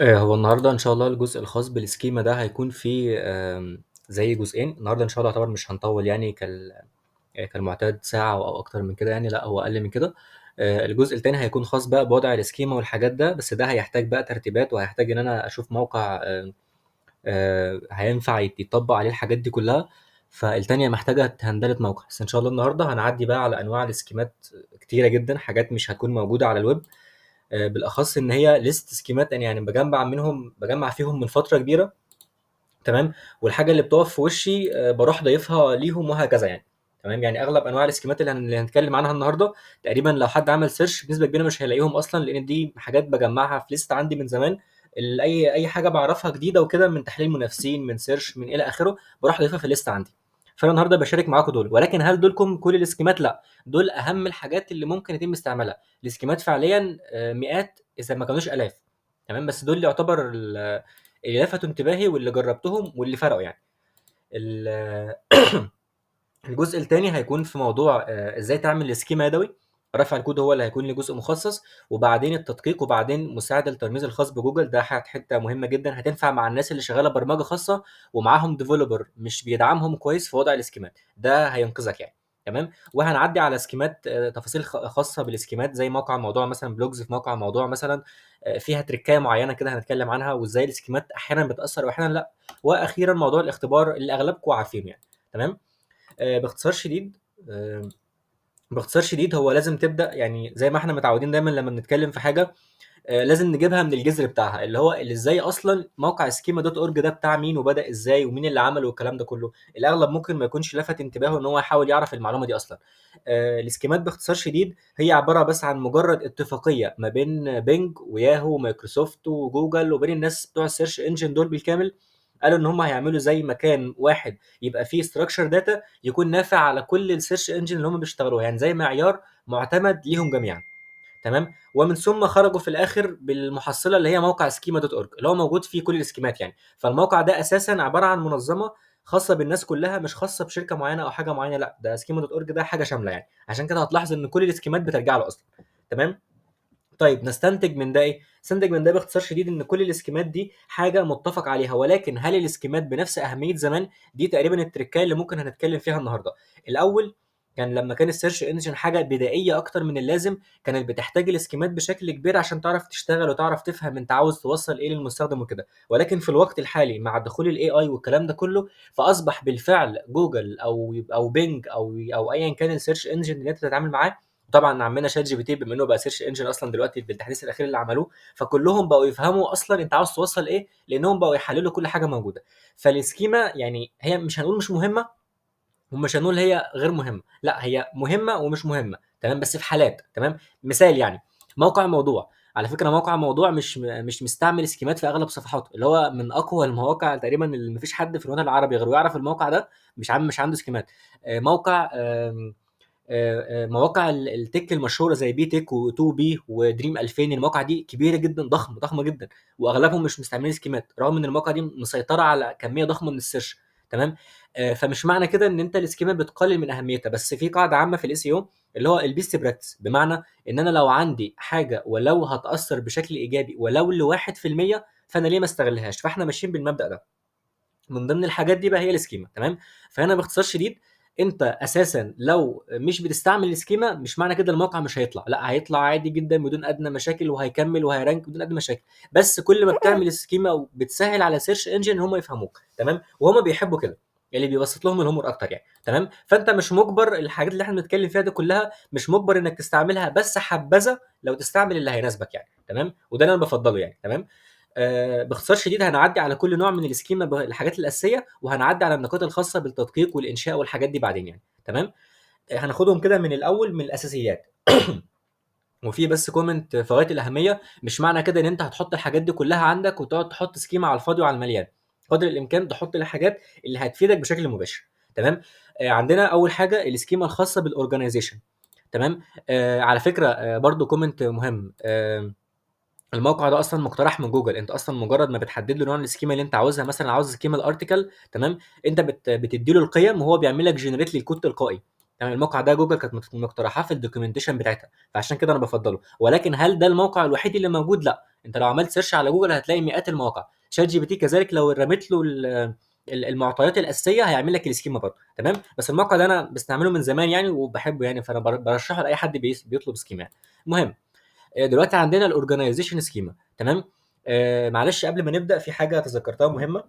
هو النهارده إن شاء الله الجزء الخاص بالسكيما ده هيكون فيه زي جزئين. النهارده إن شاء الله يعتبر مش هنطول يعني كالمعتاد ساعة أو أكتر من كده يعني، لأ هو أقل من كده. الجزء التاني هيكون خاص بقى بوضع السكيما والحاجات ده، بس ده هيحتاج بقى ترتيبات، وهيحتاج إن أنا أشوف موقع هينفع يتطبق عليه الحاجات دي كلها. فالتانية محتاجة هندلة موقع، بس إن شاء الله النهارده هنعدي بقى على أنواع السكيمات كتيرة جدا، حاجات مش هتكون موجودة على الويب. بالاخص ان هي ليست سكيمات، يعني بجمع فيهم من فتره كبيره. تمام. والحاجه اللي بتقف في وشي بروح ضايفها ليهم وهكذا يعني. تمام، يعني اغلب انواع السكيمات اللي هنتكلم عنها النهارده تقريبا لو حد عمل سيرش بنسبه كبيره مش هيلاقيهم اصلا، لان دي حاجات بجمعها في ليست عندي من زمان. اي حاجه بعرفها جديده وكده، من تحليل منافسين، من سيرش، من الى اخره، بروح ضايفها في الليست عندي. فانا النهارده بشارك معاكم دول، ولكن هل دولكم كل السكيمات؟ لا، دول اهم الحاجات اللي ممكن يتم استعمالها. السكيمات فعليا مئات اذا ما كانوش الاف. تمام، بس دول اللي يعتبر اللي لفتوا انتباهي واللي جربتهم واللي فرقوا يعني. ال- الجزء التاني هيكون في موضوع ازاي تعمل سكيما يدوي. رفع الكود هو اللي هيكون له جزء مخصص، وبعدين التدقيق، وبعدين مساعد الترميز الخاص بجوجل. ده حته مهمه جدا هتنفع مع الناس اللي شغاله برمجه خاصه ومعاهم ديفلوبر مش بيدعمهم كويس في وضع السكيمات، ده هينقذك يعني. تمام. وهنعدي على سكيمات، تفاصيل خاصه بالسكيمات، زي موقع الموضوع مثلا، بلوجز في موقع الموضوع مثلا فيها تريكايه معينه كده هنتكلم عنها، وازاي السكيمات احيانا بتاثر واحيانا لا. واخيرا موضوع الاختبار اللي اغلبكم عارفينه يعني. تمام. باختصار شديد آه، باختصار شديد هو لازم تبدا، يعني زي ما احنا متعودين دايما لما بنتكلم في حاجه لازم نجيبها من الجذر بتاعها، اللي ازاي اصلا موقع سكيما دوت اورج ده بتاع مين، وبدا ازاي، ومين اللي عمله، والكلام ده كله. الاغلب ممكن ما يكونش لفت انتباهه ان هو يحاول يعرف المعلومه دي اصلا. السكيمات باختصار شديد هي عباره بس عن مجرد اتفاقيه ما بين بينج وياهو ومايكروسوفت وجوجل وبين الناس بتوع السيرش انجن دول بالكامل. قالوا ان هم هيعملوا زي مكان واحد يبقى فيه ستراكشر داتا يكون نافع على كل السيرش انجن اللي هم بيشتغلوها، يعني زي معيار معتمد ليهم جميعا. تمام. ومن ثم خرجوا في الاخر بالمحصله اللي هي موقع سكيما دوت اورج، اللي هو موجود فيه كل السكيمات يعني. فالموقع ده اساسا عباره عن منظمه خاصه بالناس كلها، مش خاصه بشركه معينه او حاجه معينه، لا ده سكيما دوت اورج ده حاجه شامله يعني، عشان كده هتلاحظ ان كل السكيمات بترجع له اصلا. تمام. طيب نستنتج من ده ايه؟ نستنتج من ده باختصار شديد ان كل الاسكيمات دي حاجه متفق عليها، ولكن هل الاسكيمات بنفس اهميه زمان؟ دي تقريبا التركايه اللي ممكن هنتكلم فيها النهارده. الاول، كان لما كان السيرش انجن حاجه بدائيه اكتر من اللازم، كانت بتحتاج الاسكيمات بشكل كبير عشان تعرف تشتغل وتعرف تفهم انت عاوز توصل ايه للمستخدم وكده. ولكن في الوقت الحالي مع دخول الاي اي والكلام ده كله، فاصبح بالفعل جوجل او بينج او ايا كان السيرش انجن اللي انت بتتعامل معاه. طبعا عمنا شات جي بي تي بما انه بقى سيرش انجن اصلا دلوقتي بالتحديث الاخير اللي عملوه، فكلهم بقوا يفهموا اصلا انت عاوز توصل ايه، لانهم بقوا يحللوا كل حاجه موجوده. فالسكيما يعني هي مش هنقول مش مهمه، ومش هنقول هي غير مهمه، لا هي مهمه ومش مهمه. تمام، بس في حالات. تمام. مثال يعني موقع موضوع. على فكره موقع موضوع مش مستعمل سكيمات في اغلب صفحاته، اللي هو من اقوى المواقع تقريبا اللي مفيش حد في الوطن العربي غيره يعرف الموقع ده. مش عنده سكيمات. موقع مواقع التك المشهوره زي بي تك و2 بي ودريم 2000، المواقع دي كبيره جدا، ضخمه جدا، واغلبهم مش مستعملين سكيمات، رغم ان المواقع دي مسيطره على كميه ضخمه من السيرش. تمام. فمش معنى كده ان انت السكيمات بتقلل من اهميتها، بس في قاعده عامه في الاس او اللي هو البيست براكتس، بمعنى ان انا لو عندي حاجه ولو هتاثر بشكل ايجابي ولو لواحد في المية، فانا ليه ما استغلهاش؟ فاحنا ماشيين بالمبدا ده. من ضمن الحاجات دي بقى هي السكيما. تمام. فهنا باختصار شديد، انت اساسا لو مش بتستعمل السكيما مش معنى كده الموقع مش هيطلع، لا هيطلع عادي جدا بدون ادنى مشاكل، وهيكمل وهيرانك بدون ادنى مشاكل. بس كل ما بتعمل السكيما وبتسهل على سيرش انجن هم يفهموك. تمام. وهم بيحبوا كده، اللي بيبسط لهم الامور اكتر يعني. تمام. فانت مش مجبر، الحاجات اللي احنا بنتكلم فيها دي كلها مش مجبر انك تستعملها، بس حبذا لو تستعمل اللي هيناسبك يعني. تمام. وده اللي انا بفضله يعني. تمام. باختصار شديد هنعدي على كل نوع من السكيما الحاجات الاساسيه، وهنعدي على النقاط الخاصه بالتدقيق والانشاء والحاجات دي بعدين يعني. تمام. هناخدهم كده من الاول من الاساسيات. وفي بس كومنت في غايه الاهميه، مش معنى كده ان انت هتحط الحاجات دي كلها عندك وتقعد تحط سكيما على الفاضي وعلى المليان. قدر الامكان تحط الحاجات اللي هتفيدك بشكل مباشر. تمام. عندنا اول حاجه السكيما الخاصه بالاورجنايزيشن. تمام. على فكره برضو كومنت مهم. الموقع ده اصلا مقترح من جوجل، انت اصلا مجرد ما بتحدد له نوع السكيما اللي انت عاوزها، مثلا عاوز سكيما الارتكل. تمام. انت بتدي له القيم وهو بيعمل لك جنريت للكود تلقائي. تمام، الموقع ده جوجل كانت مقترحاه في الدوكيومنتيشن بتاعتها، فعشان كده انا بفضله. ولكن هل ده الموقع الوحيد اللي موجود؟ لا، انت لو عملت سيرش على جوجل هتلاقي مئات المواقع. شات جي بي تي كذلك لو رميت له المعطيات الاساسيه هيعمل لك السكيما برضه. تمام، بس الموقع ده انا بستعمله من زمان يعني وبحبه يعني، فانا برشحه لاي حد بيطلب سكيما يعني. المهم، دلوقتي عندنا الاورجنايزيشن سكيما. تمام. معلش قبل ما نبدا في حاجه تذكرتها مهمه.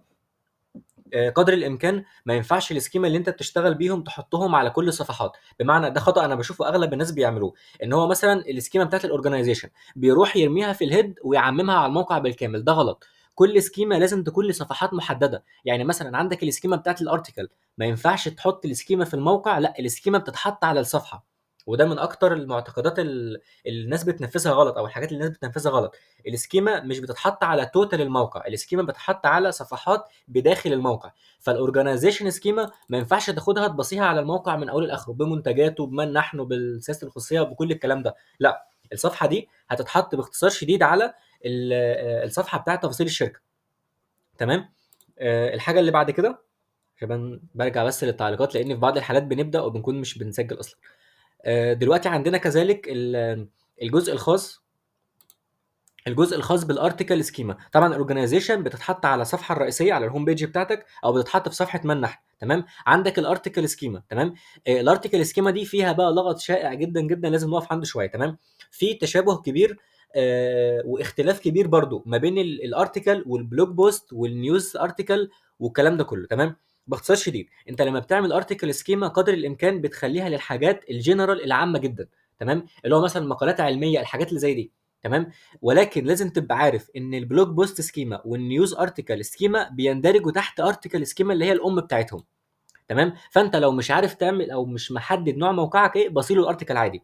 قدر الامكان ما ينفعش السكيما اللي انت بتشتغل بيهم تحطهم على كل الصفحات. بمعنى ده خطا انا بشوفه اغلب الناس بيعملوه، ان هو مثلا السكيما بتاعت الاورجنايزيشن بيروح يرميها في الهيد ويعممها على الموقع بالكامل. ده غلط. كل سكيما لازم تكون لصفحات محدده. يعني مثلا عندك السكيما بتاعت الارتكل، ما ينفعش تحط السكيما في الموقع، لا السكيما بتتحط على الصفحه. وده من اكتر المعتقدات اللي الناس بتنفذها غلط، او الحاجات اللي الناس بتنفذها غلط. السكيما مش بتتحط على توتال الموقع، السكيما بتتحط على صفحات بداخل الموقع. فالاورجنايزيشن سكيما ما ينفعش تاخدها تبصيها على الموقع من اوله لاخره بمنتجاته بمن نحن بالسياسه الخصوصيه بكل الكلام ده. لا، الصفحه دي هتتحط باختصار شديد على الصفحه بتاعه تفاصيل الشركه. تمام. الحاجه اللي بعد كده، عشان برجع بس للتعليقات لان في بعض الحالات بنبدا وبنكون مش بنسجل اصلا. دلوقتي عندنا كذلك الجزء الخاص الجزء الخاص بالارتكل سكيما. طبعا الاورجنايزيشن بتتحط على الصفحه الرئيسيه على الهوم بيج بتاعتك، او بتتحط في صفحه من نحن. تمام. عندك الارتكل سكيما. تمام. الارتكل سكيما دي فيها بقى لغط شائع جدا جدا لازم نقف عنده شويه. تمام. في تشابه كبير واختلاف كبير برضو ما بين الارتكل والبلوج بوست والنيوز ارتكل والكلام ده كله. تمام. باختصار شديد، انت لما بتعمل ارتكل سكيما قدر الامكان بتخليها للحاجات الجنرال العامه جدا. تمام، اللي هو مثلا مقالات علميه، الحاجات اللي زي دي. تمام. ولكن لازم تبقى عارف ان البلوج بوست سكيما والنيوز ارتكل سكيما بيندرجوا تحت ارتكل سكيما اللي هي الام بتاعتهم. تمام. فانت لو مش عارف تعمل او مش محدد نوع موقعك ايه، بصيله الارتكل عادي.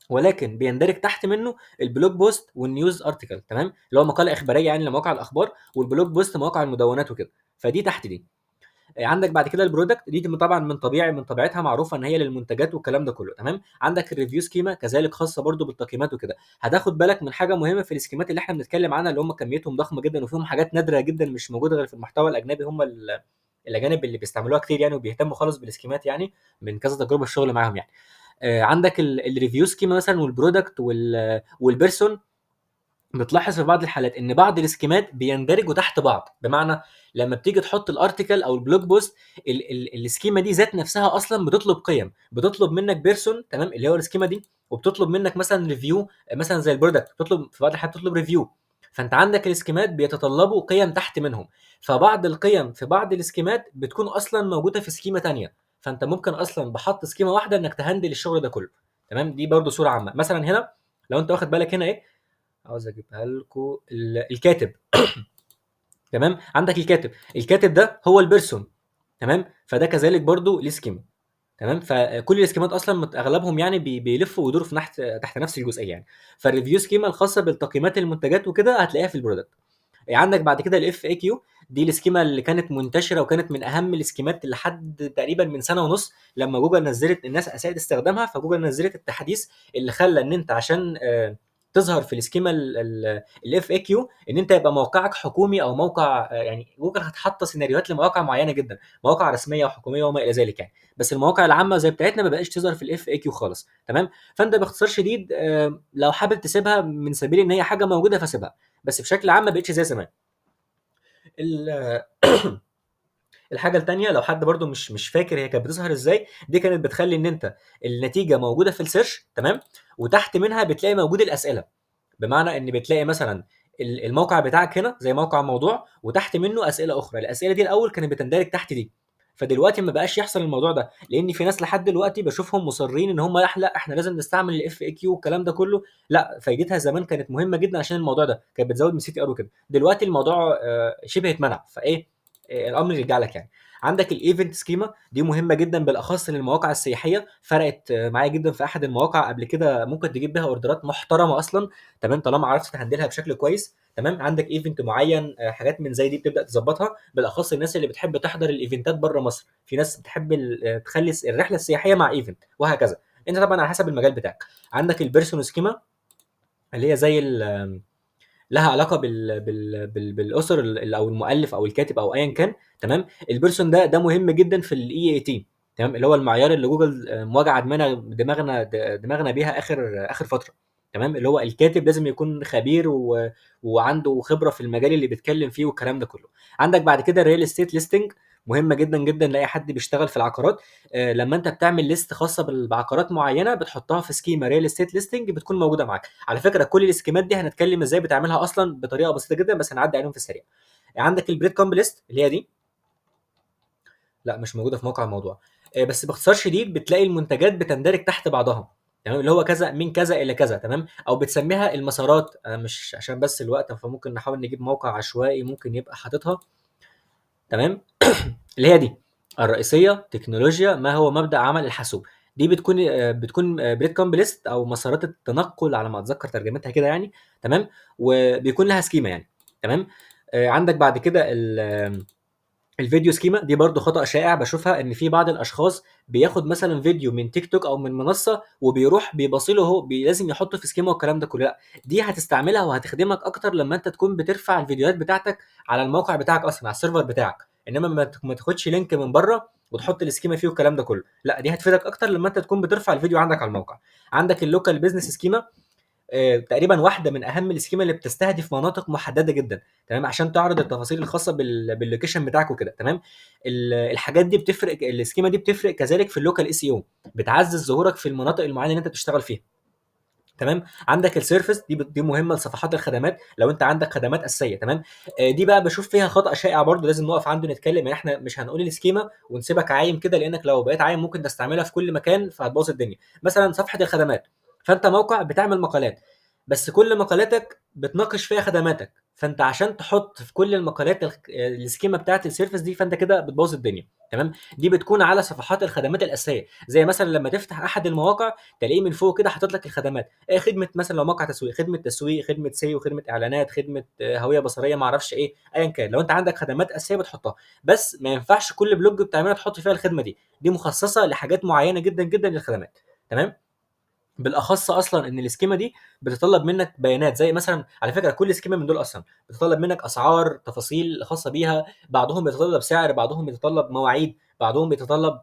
ولكن بيندرج تحت منه البلوج بوست والنيوز ارتكل. تمام، اللي هو مقاله اخباريه يعني لمواقع الاخبار، والبلوج بوست مواقع المدونات وكده. فدي تحت دي. عندك بعد كده البرودكت دي طبعا من طبيعتها معروفه ان هي للمنتجات والكلام ده كله. تمام. عندك الريفيو سكيما كذلك خاصه برضو بالتقييمات وكده. هتاخد بالك من حاجه مهمه في السكيمات اللي احنا بنتكلم عنها، اللي هم كميتهم ضخمه جدا وفيهم حاجات نادره جدا مش موجوده غير في المحتوى الاجنبي. هم الاجانب اللي بيستعملوها كتير يعني وبيهتموا خالص بالسكيمات يعني، من كذا تجربه الشغل معاهم يعني. عندك الريفيو سكيما مثلا والبرودكت والبيرسون. بتلاحظ في بعض الحالات ان بعض السكيمات بيندرجوا تحت بعض. بمعنى لما بتيجي تحط الارتكل او البلوج بوست، السكيما دي ذات نفسها اصلا بتطلب قيم، بتطلب منك بيرسون. تمام، اللي هو السكيما دي، وبتطلب منك مثلا ريفيو مثلا زي البرودكت بتطلب في بعض الحالات بتطلب ريفيو. فانت عندك السكيمات بيتطلبوا قيم تحت منهم، فبعض القيم في بعض السكيمات بتكون اصلا موجوده في سكيما تانية. فانت ممكن اصلا بحط سكيما واحده انك تهندل الشغل ده كله. تمام، دي برضو صوره عامه. مثلا هنا لو انت واخد بالك هنا ايه، عاوز اجيبها لكم، الكاتب. تمام، عندك الكاتب ده هو البيرسون. تمام، فده كذلك برضو ليه سكيما. تمام، فكل السكيمات اصلا اغلبهم يعني بيلفوا ويدوروا في تحت نفس الجزئيه يعني. فالريفيو سكيما الخاصه بالتقييمات المنتجات وكده هتلاقيها في البرودكت. عندك بعد كده الاف اي كيو. دي السكيما اللي كانت منتشره وكانت من اهم السكيمات لحد تقريبا من سنه ونص، لما جوجل نزلت الناس اساءت استخدامها، فجوجل نزلت التحديث اللي خلى ان انت عشان تظهر في السكيما الاف اي كيو ان انت يبقى موقعك حكومي او موقع يعني جوجل هتحط سيناريوهات لمواقع معينه جدا، مواقع رسميه وحكوميه وما الى ذلك يعني. بس المواقع العامه زي بتاعتنا ما بقاش تظهر في الاف اي كيو خالص. تمام. فانت باختصار شديد لو حابب تسيبها من سبيل ان هي حاجه موجوده فسيبها، بس بشكل عام ما بقتش زي زمان. ال- الحاجه التانيه، لو حد برضو مش فاكر هي كانت بتظهر ازاي، دي كانت بتخلي ان انت النتيجه موجوده في السيرش. تمام، وتحت منها بتلاقي موجود الاسئله. بمعنى ان بتلاقي مثلا الموقع بتاعك هنا زي موقع موضوع، وتحت منه اسئله اخرى. الاسئله دي الاول كانت بتندرج تحت دي. فدلوقتي ما بقاش يحصل الموضوع ده، لان في ناس لحد دلوقتي بشوفهم مصرين ان هم لا احنا لازم نستعمل الاف اي كيو والكلام ده كله. لا، فايدتها زمان كانت مهمه جدا عشان الموضوع ده كانت بتزود من سي تي ار وكده. دلوقتي الموضوع شبه اتمنع. فايه الامر يرجع لك يعني. عندك الايفنت سكيما، دي مهمه جدا بالاخص للمواقع السياحيه. فرقت معايا جدا في احد المواقع قبل كده، ممكن تجيب بيها اوردرات محترمه اصلا. تمام، طالما عرفت تهندلها بشكل كويس. تمام، عندك ايفنت معين، حاجات من زي دي بتبدا تظبطها، بالاخص الناس اللي بتحب تحضر الايفنتات بره مصر. في ناس بتحب تخلي الرحله السياحيه مع ايفنت وهكذا. انت طبعا على حسب المجال بتاعك. عندك البيرسون سكيما اللي هي زي لها علاقه بالاسر او المؤلف او الكاتب او ايا كان. تمام، البيرسون ده مهم جدا في الاي اي تي. تمام، اللي هو المعيار اللي جوجل مواجعه دماغنا بيها اخر فتره. تمام، اللي هو الكاتب لازم يكون خبير وعنده خبره في المجال اللي بيتكلم فيه والكلام ده كله. عندك بعد كده الريل استيت ليستنج، مهمه جدا جدا لاي حد بيشتغل في العقارات. لما انت بتعمل ليست خاصه بعقارات معينه بتحطها في سكيما ريل استيت ليستنج، بتكون موجوده معاك. على فكره كل السكيمات دي هنتكلم ازاي بتعملها اصلا بطريقه بسيطه جدا، بس هنعدي عليهم في السريع. عندك البريد كومب ليست اللي هي دي، لا مش موجوده في موقع الموضوع. بس باختصار شديد بتلاقي المنتجات بتندرج تحت بعضها. تمام، اللي هو كذا من كذا الى كذا. تمام، او بتسميها المسارات. مش عشان بس الوقت فممكن نحاول نجيب موقع عشوائي ممكن يبقى حاططها. تمام، اللي هي دي الرئيسيه تكنولوجيا ما هو مبدأ عمل الحاسوب. دي بتكون بريد كومب ليست او مسارات التنقل على ما اتذكر ترجمتها كده يعني. تمام، وبيكون لها سكيما يعني. تمام. عندك بعد كده الفيديو سكيما دي برضو خطأ شائع بشوفها، ان في بعض الاشخاص بياخد مثلا فيديو من تيك توك او من منصه وبيروح بيبصيله هو لازم يحطه في سكيما والكلام ده كله. لا، دي هتستعملها وهتخدمك اكتر لما انت تكون بترفع الفيديوهات بتاعتك على الموقع بتاعك اصلا على السيرفر بتاعك، انما ما تاخدش لينك من بره وتحط السكيما فيه والكلام ده كله. لا، دي هتفيدك اكتر لما انت تكون بترفع الفيديو عندك على الموقع. عندك اللوكال بيزنس سكيما، تقريبا واحده من اهم السكيما اللي بتستهدف مناطق محدده جدا. تمام، عشان تعرض التفاصيل الخاصه باللوكيشن بتاعك وكده. تمام، الحاجات دي بتفرق، السكيما دي بتفرق كذلك في اللوكال اس اي او، بتعزز ظهورك في المناطق المعينه اللي انت بتشتغل فيها. تمام، عندك السيرفيس دي مهمه لصفحات الخدمات لو انت عندك خدمات اساسيه. تمام، دي بقى بشوف فيها خطا شائع برضو لازم نقف عنده نتكلم. يعني احنا مش هنقول السكيما ونسيبك عايم كده، لانك لو بقيت عايم ممكن تستعملها في كل مكان فهتبوظ الدنيا. مثلا صفحه الخدمات، فانت موقع بتعمل مقالات، بس كل مقالاتك بتناقش فيها خدماتك، فانت عشان تحط في كل المقالات السكيما بتاعت السيرفيس دي فانت كده بتبوظ الدنيا. تمام، دي بتكون على صفحات الخدمات الاساسيه، زي مثلا لما تفتح احد المواقع تلاقيه من فوق كده حاطط لك الخدمات. خدمه مثلا لو موقع تسويق، خدمه تسويق، خدمه سيو، خدمه اعلانات، خدمه هويه بصريه، ما اعرفش ايه، ايا كان. لو انت عندك خدمات اساسيه بتحطها، بس ما ينفعش كل بلوج بتعملها تحط فيها الخدمه دي. دي مخصصه لحاجات معينه جدا جدا للخدمات. تمام، بالاخص اصلا ان السكيما دي بتتطلب منك بيانات، زي مثلا على فكره كل سكيما من دول اصلا بتتطلب منك اسعار، تفاصيل خاصه بيها. بعضهم بيتطلب سعر، بعضهم بيتطلب مواعيد، بعضهم بيتطلب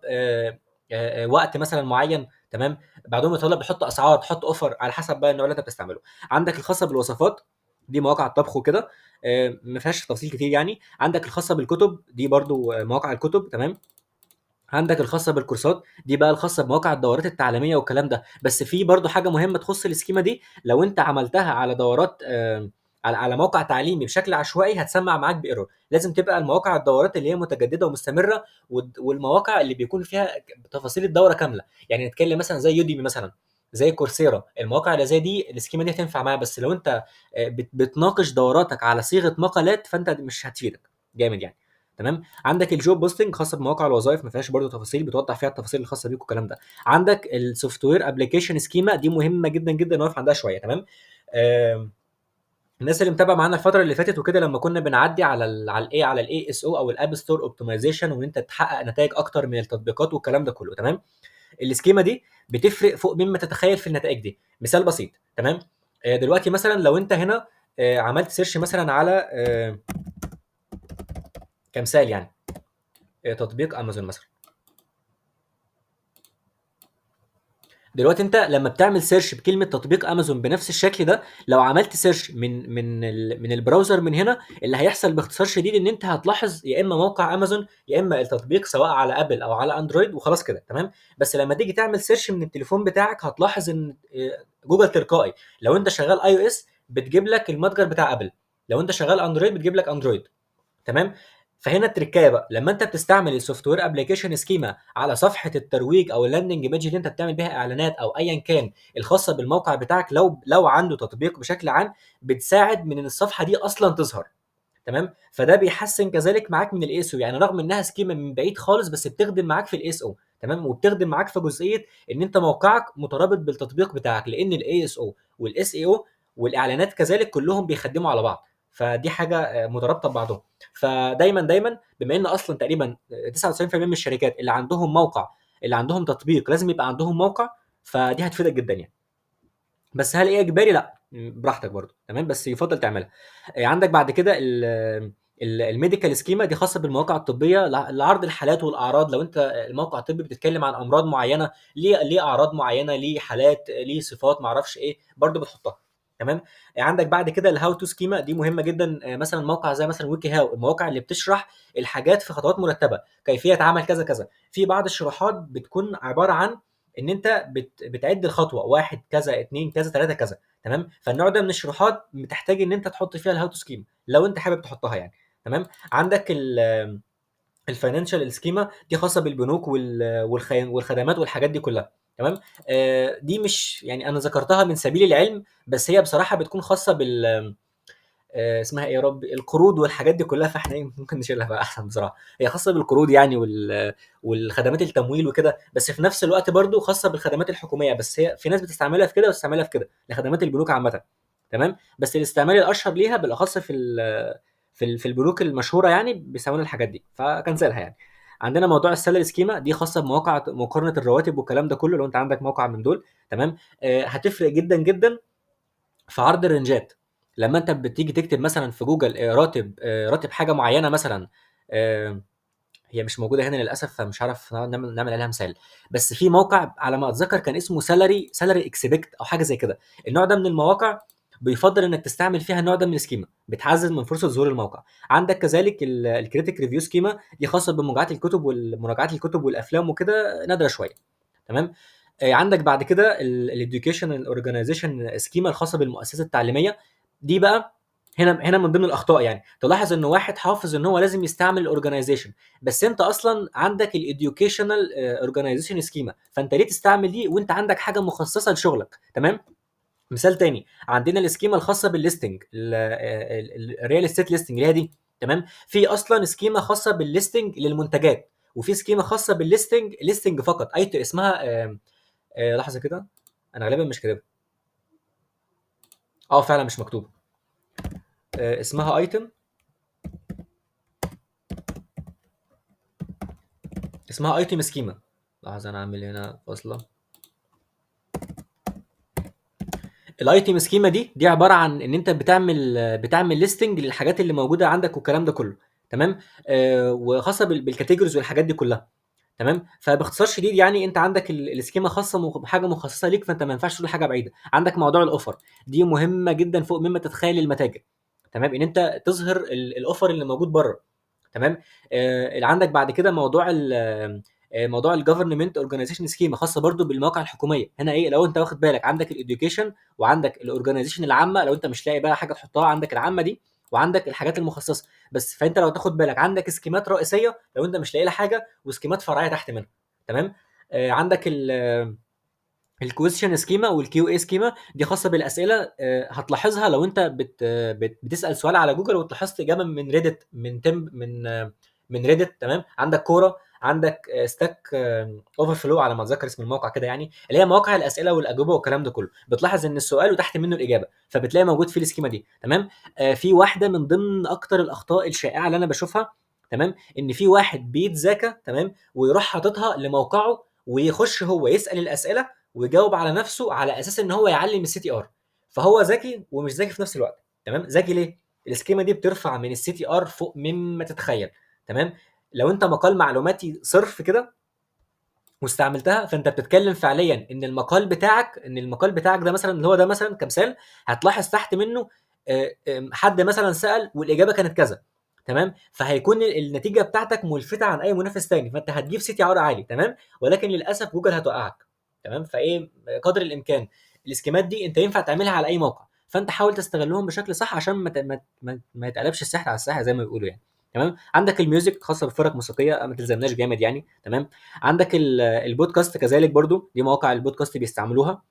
وقت مثلا معين. تمام، بعضهم بيتطلب تحط اسعار، تحط اوفر على حسب بقى النوع اللي انت بتستعمله. عندك الخاصه بالوصفات، دي مواقع الطبخ وكده، ما فيهاش تفاصيل كتير يعني. عندك الخاصه بالكتب، دي برضو مواقع الكتب. تمام، عندك الخاصه بالكورسات، دي بقى الخاصه بمواقع الدورات التعليميه والكلام ده. بس في برضو حاجه مهمه تخص السكيما دي، لو انت عملتها على دورات على موقع تعليمي بشكل عشوائي هتسمع معاك بايرور. لازم تبقى المواقع الدورات اللي هي متجدده ومستمره، والمواقع اللي بيكون فيها تفاصيل الدوره كامله. يعني نتكلم مثلا زي يوديمي مثلا، زي كورسيرا. المواقع اللي زي دي السكيما دي هتنفع معاها، بس لو انت بتناقش دوراتك على صيغه مقالات فانت مش هتفيدك جامد يعني. تمام، عندك الجوب بوستنج خاصه بمواقع الوظائف، ما فيهاش برضو تفاصيل، بتوضح فيها التفاصيل الخاصه بيك والكلام ده. عندك السوفت وير ابلكيشن سكيما، دي مهمه جدا جدا نقف عندها شويه. تمام، الناس اللي متابعه معانا الفتره اللي فاتت وكده، لما كنا بنعدي على الاي اس او او الاب ستور اوبتمايزيشن، وان انت تحقق نتائج اكتر من التطبيقات والكلام ده كله. تمام، السكيما دي بتفرق فوق مما تتخيل في النتائج دي. مثال بسيط. تمام، دلوقتي مثلا لو انت هنا عملت سيرش مثلا على كمثال يعني تطبيق امازون مثلا. دلوقتي انت لما بتعمل سيرش بكلمه تطبيق امازون بنفس الشكل ده، لو عملت سيرش من البراوزر من هنا، اللي هيحصل باختصار شديد ان انت هتلاحظ يا اما موقع امازون يا اما التطبيق سواء على ابل او على اندرويد وخلاص كده. تمام، بس لما تيجي تعمل سيرش من التليفون بتاعك هتلاحظ ان جوجل تلقائي لو انت شغال اي او اس بتجيب لك المتجر بتاع ابل، لو انت شغال اندرويد بتجيب لك اندرويد. تمام، فهنا التركايه بقى لما انت بتستعمل السوفت وير ابلكيشن سكيما على صفحه الترويج او اللاندنج بيج اللي انت بتعمل بيها اعلانات او ايا كان الخاصه بالموقع بتاعك، لو عنده تطبيق بشكل عام بتساعد من ان الصفحه دي اصلا تظهر. تمام، فده بيحسن كذلك معاك من الاس او، يعني رغم انها سكيما من بعيد خالص بس بتخدم معاك في الاس او. تمام، وبتخدم معاك في جزئيه ان انت موقعك مترابط بالتطبيق بتاعك، لان الاي اس او والاس اي او والاعلانات كذلك كلهم بيخدموا على بعض، فدي حاجه مترابطه ببعضهم. فدايما دايما بما ان اصلا تقريبا 99% من الشركات اللي عندهم موقع، اللي عندهم تطبيق لازم يبقى عندهم موقع، فدي هتفيدك جدا يعني. بس هل ايه اجباري؟ لا، براحتك برضو. تمام، بس يفضل تعملها. عندك بعد كده الميديكال سكيما دي خاصه بالمواقع الطبيه لعرض الحالات والاعراض. لو انت الموقع الطبي بتتكلم عن امراض معينه، ليه اعراض معينه، ليه حالات، ليه صفات، ما اعرفش ايه، برضو بتحطها. تمام. عندك بعد كده الهاو تو سكيما، دي مهمه جدا. مثلا موقع زي مثلا ويكي هاو، المواقع اللي بتشرح الحاجات في خطوات مرتبه، كيفيه عمل كذا كذا. في بعض الشروحات بتكون عباره عن ان انت بتعد الخطوه، واحد كذا، اتنين كذا، تلاته كذا. تمام. فالنوع ده من الشروحات بتحتاج ان انت تحط فيها الهاو تو سكيما لو انت حابب تحطها يعني. تمام. عندك الفاينانشال سكيما، دي خاصه بالبنوك والخدمات والحاجات دي كلها. تمام. دي مش يعني انا ذكرتها من سبيل العلم، بس هي بصراحه بتكون خاصه بال اسمها ايه يا رب، القروض والحاجات دي كلها، فاحنا ممكن نشيلها بقى احسن بصراحه. هي خاصه بالقروض يعني والخدمات التمويل وكده، بس في نفس الوقت برضو خاصه بالخدمات الحكوميه، بس هي في ناس بتستعملها في كده وتستعملها في كده لخدمات البنوك عامه. تمام. بس الاستعمال الاشهر ليها بالاخص في البنوك المشهوره يعني بيستعملوا الحاجات دي، فكنسلها يعني. عندنا موضوع السالري سكيما، دي خاصه بمواقع مقارنه الرواتب والكلام ده كله. لو انت عندك موقع من دول، تمام، هتفرق جدا جدا في عرض الرنجات. لما انت بتيجي تكتب مثلا في جوجل راتب حاجه معينه مثلا، آه، هي مش موجوده هنا للاسف، فمش عارف نعمل عليها مثال. بس في موقع على ما اتذكر كان اسمه سالري اكسبكت او حاجه زي كده. النوع ده من المواقع بيفضل انك تستعمل فيها النوع ده من السكيما، بتعزز من فرصه ظهور الموقع. عندك كذلك الكريتيك ريفيو سكيما، دي خاصه بمراجعات الكتب والافلام وكده، نادره شويه. تمام. عندك بعد كده الاديوكيشن اورجانيزيشن سكيما، الخاصه بالمؤسسات التعليميه. دي بقى هنا من ضمن الاخطاء، يعني تلاحظ ان واحد حافظ ان هو لازم يستعمل الاورجانيزيشن، بس انت اصلا عندك الاديوكيشنال اورجانيزيشن سكيما، فانت ليه تستعمل دي وانت عندك حاجه مخصصه لشغلك؟ تمام. مثال تاني، عندنا السكيما الخاصه بالليستنج، الريال استيت ليستنج اللي هي دي. تمام. في اصلا سكيما خاصه بالليستنج للمنتجات، وفي سكيما خاصه بالليستنج فقط، اي اسمها لحظه كده، انا غالبا مش كاتبها. فعلا مش مكتوبه. اسمها ايتم، اسمها ايتم سكيما. لحظه انا عامل هنا فاصله. الايتم سكيما دي عباره عن ان انت بتعمل ليستنج للحاجات اللي موجوده عندك والكلام ده كله. تمام. وخاصه بالكاتيجوريز والحاجات دي كلها. تمام. فباختصار شديد يعني انت عندك السكيما خاصه بحاجه مخصصه ليك، فانت ما ينفعش تقول حاجه بعيده. عندك موضوع الاوفر، دي مهمه جدا فوق مما تتخيل المتاجر. تمام. ان انت تظهر الاوفر اللي موجود بره. تمام. اللي عندك بعد كده موضوع الجفرمنت اورجانيزيشن سكيما، خاصه برضو بالمواقع الحكوميه. هنا ايه، لو انت واخد بالك عندك الاديوكيشن وعندك الاورجانيزيشن العامه، لو انت مش لاقي بقى حاجه تحطها عندك العامه دي، وعندك الحاجات المخصصه بس. فانت لو تاخد بالك عندك سكيمات رئيسيه لو انت مش لاقي لها حاجه، وسكيمات فرعيه تحت منها. تمام. عندك الكويشن سكيما والكيو اي سكيما، دي خاصه بالاسئله. هتلاحظها لو انت بتسال سؤال على جوجل وتلاحظت اجابه من ريدت، من تم من من ريدت. تمام. عندك كوره، عندك ستاك اوفر فلو على ما اتذكر اسم الموقع كده يعني، اللي هي مواقع الاسئله والاجوبه والكلام ده كله. بتلاحظ ان السؤال وتحت منه الاجابه، فبتلاقي موجود في السكيما دي. تمام. في واحده من ضمن اكتر الاخطاء الشائعه اللي انا بشوفها، تمام، ان في واحد بيتذاكى، تمام، ويروح حاططها لموقعه ويخش هو يسال الاسئله ويجاوب على نفسه على اساس ان هو يعلم السي تي ار. فهو ذكي ومش ذكي في نفس الوقت. تمام. ذكي ليه؟ السكيما دي بترفع من السي تي ار فوق مما تتخيل. تمام. لو انت مقال معلوماتي صرف كده واستعملتها، فانت بتتكلم فعليا ان المقال بتاعك ده مثلا، اللي هو ده مثلا كمثال، هتلاحظ تحت منه حد مثلا سأل والاجابه كانت كذا. تمام. فهيكون النتيجه بتاعتك ملفته عن اي منافس تاني، فانت هتجيب سي تي ار عالي. تمام. ولكن للاسف جوجل هتوقعك. تمام. فايه، قدر الامكان الاسكيمات دي انت ينفع تعملها على اي موقع، فانت حاول تستغلهم بشكل صح عشان ما يتقلبش السحر على الساحر زي ما بيقولوا يعني. تمام. عندك الميوزك خاصه بفرق موسيقيه، ما تلزمناش جامد يعني. تمام. عندك البودكاست كذلك برضو، دي مواقع البودكاست بيستعملوها.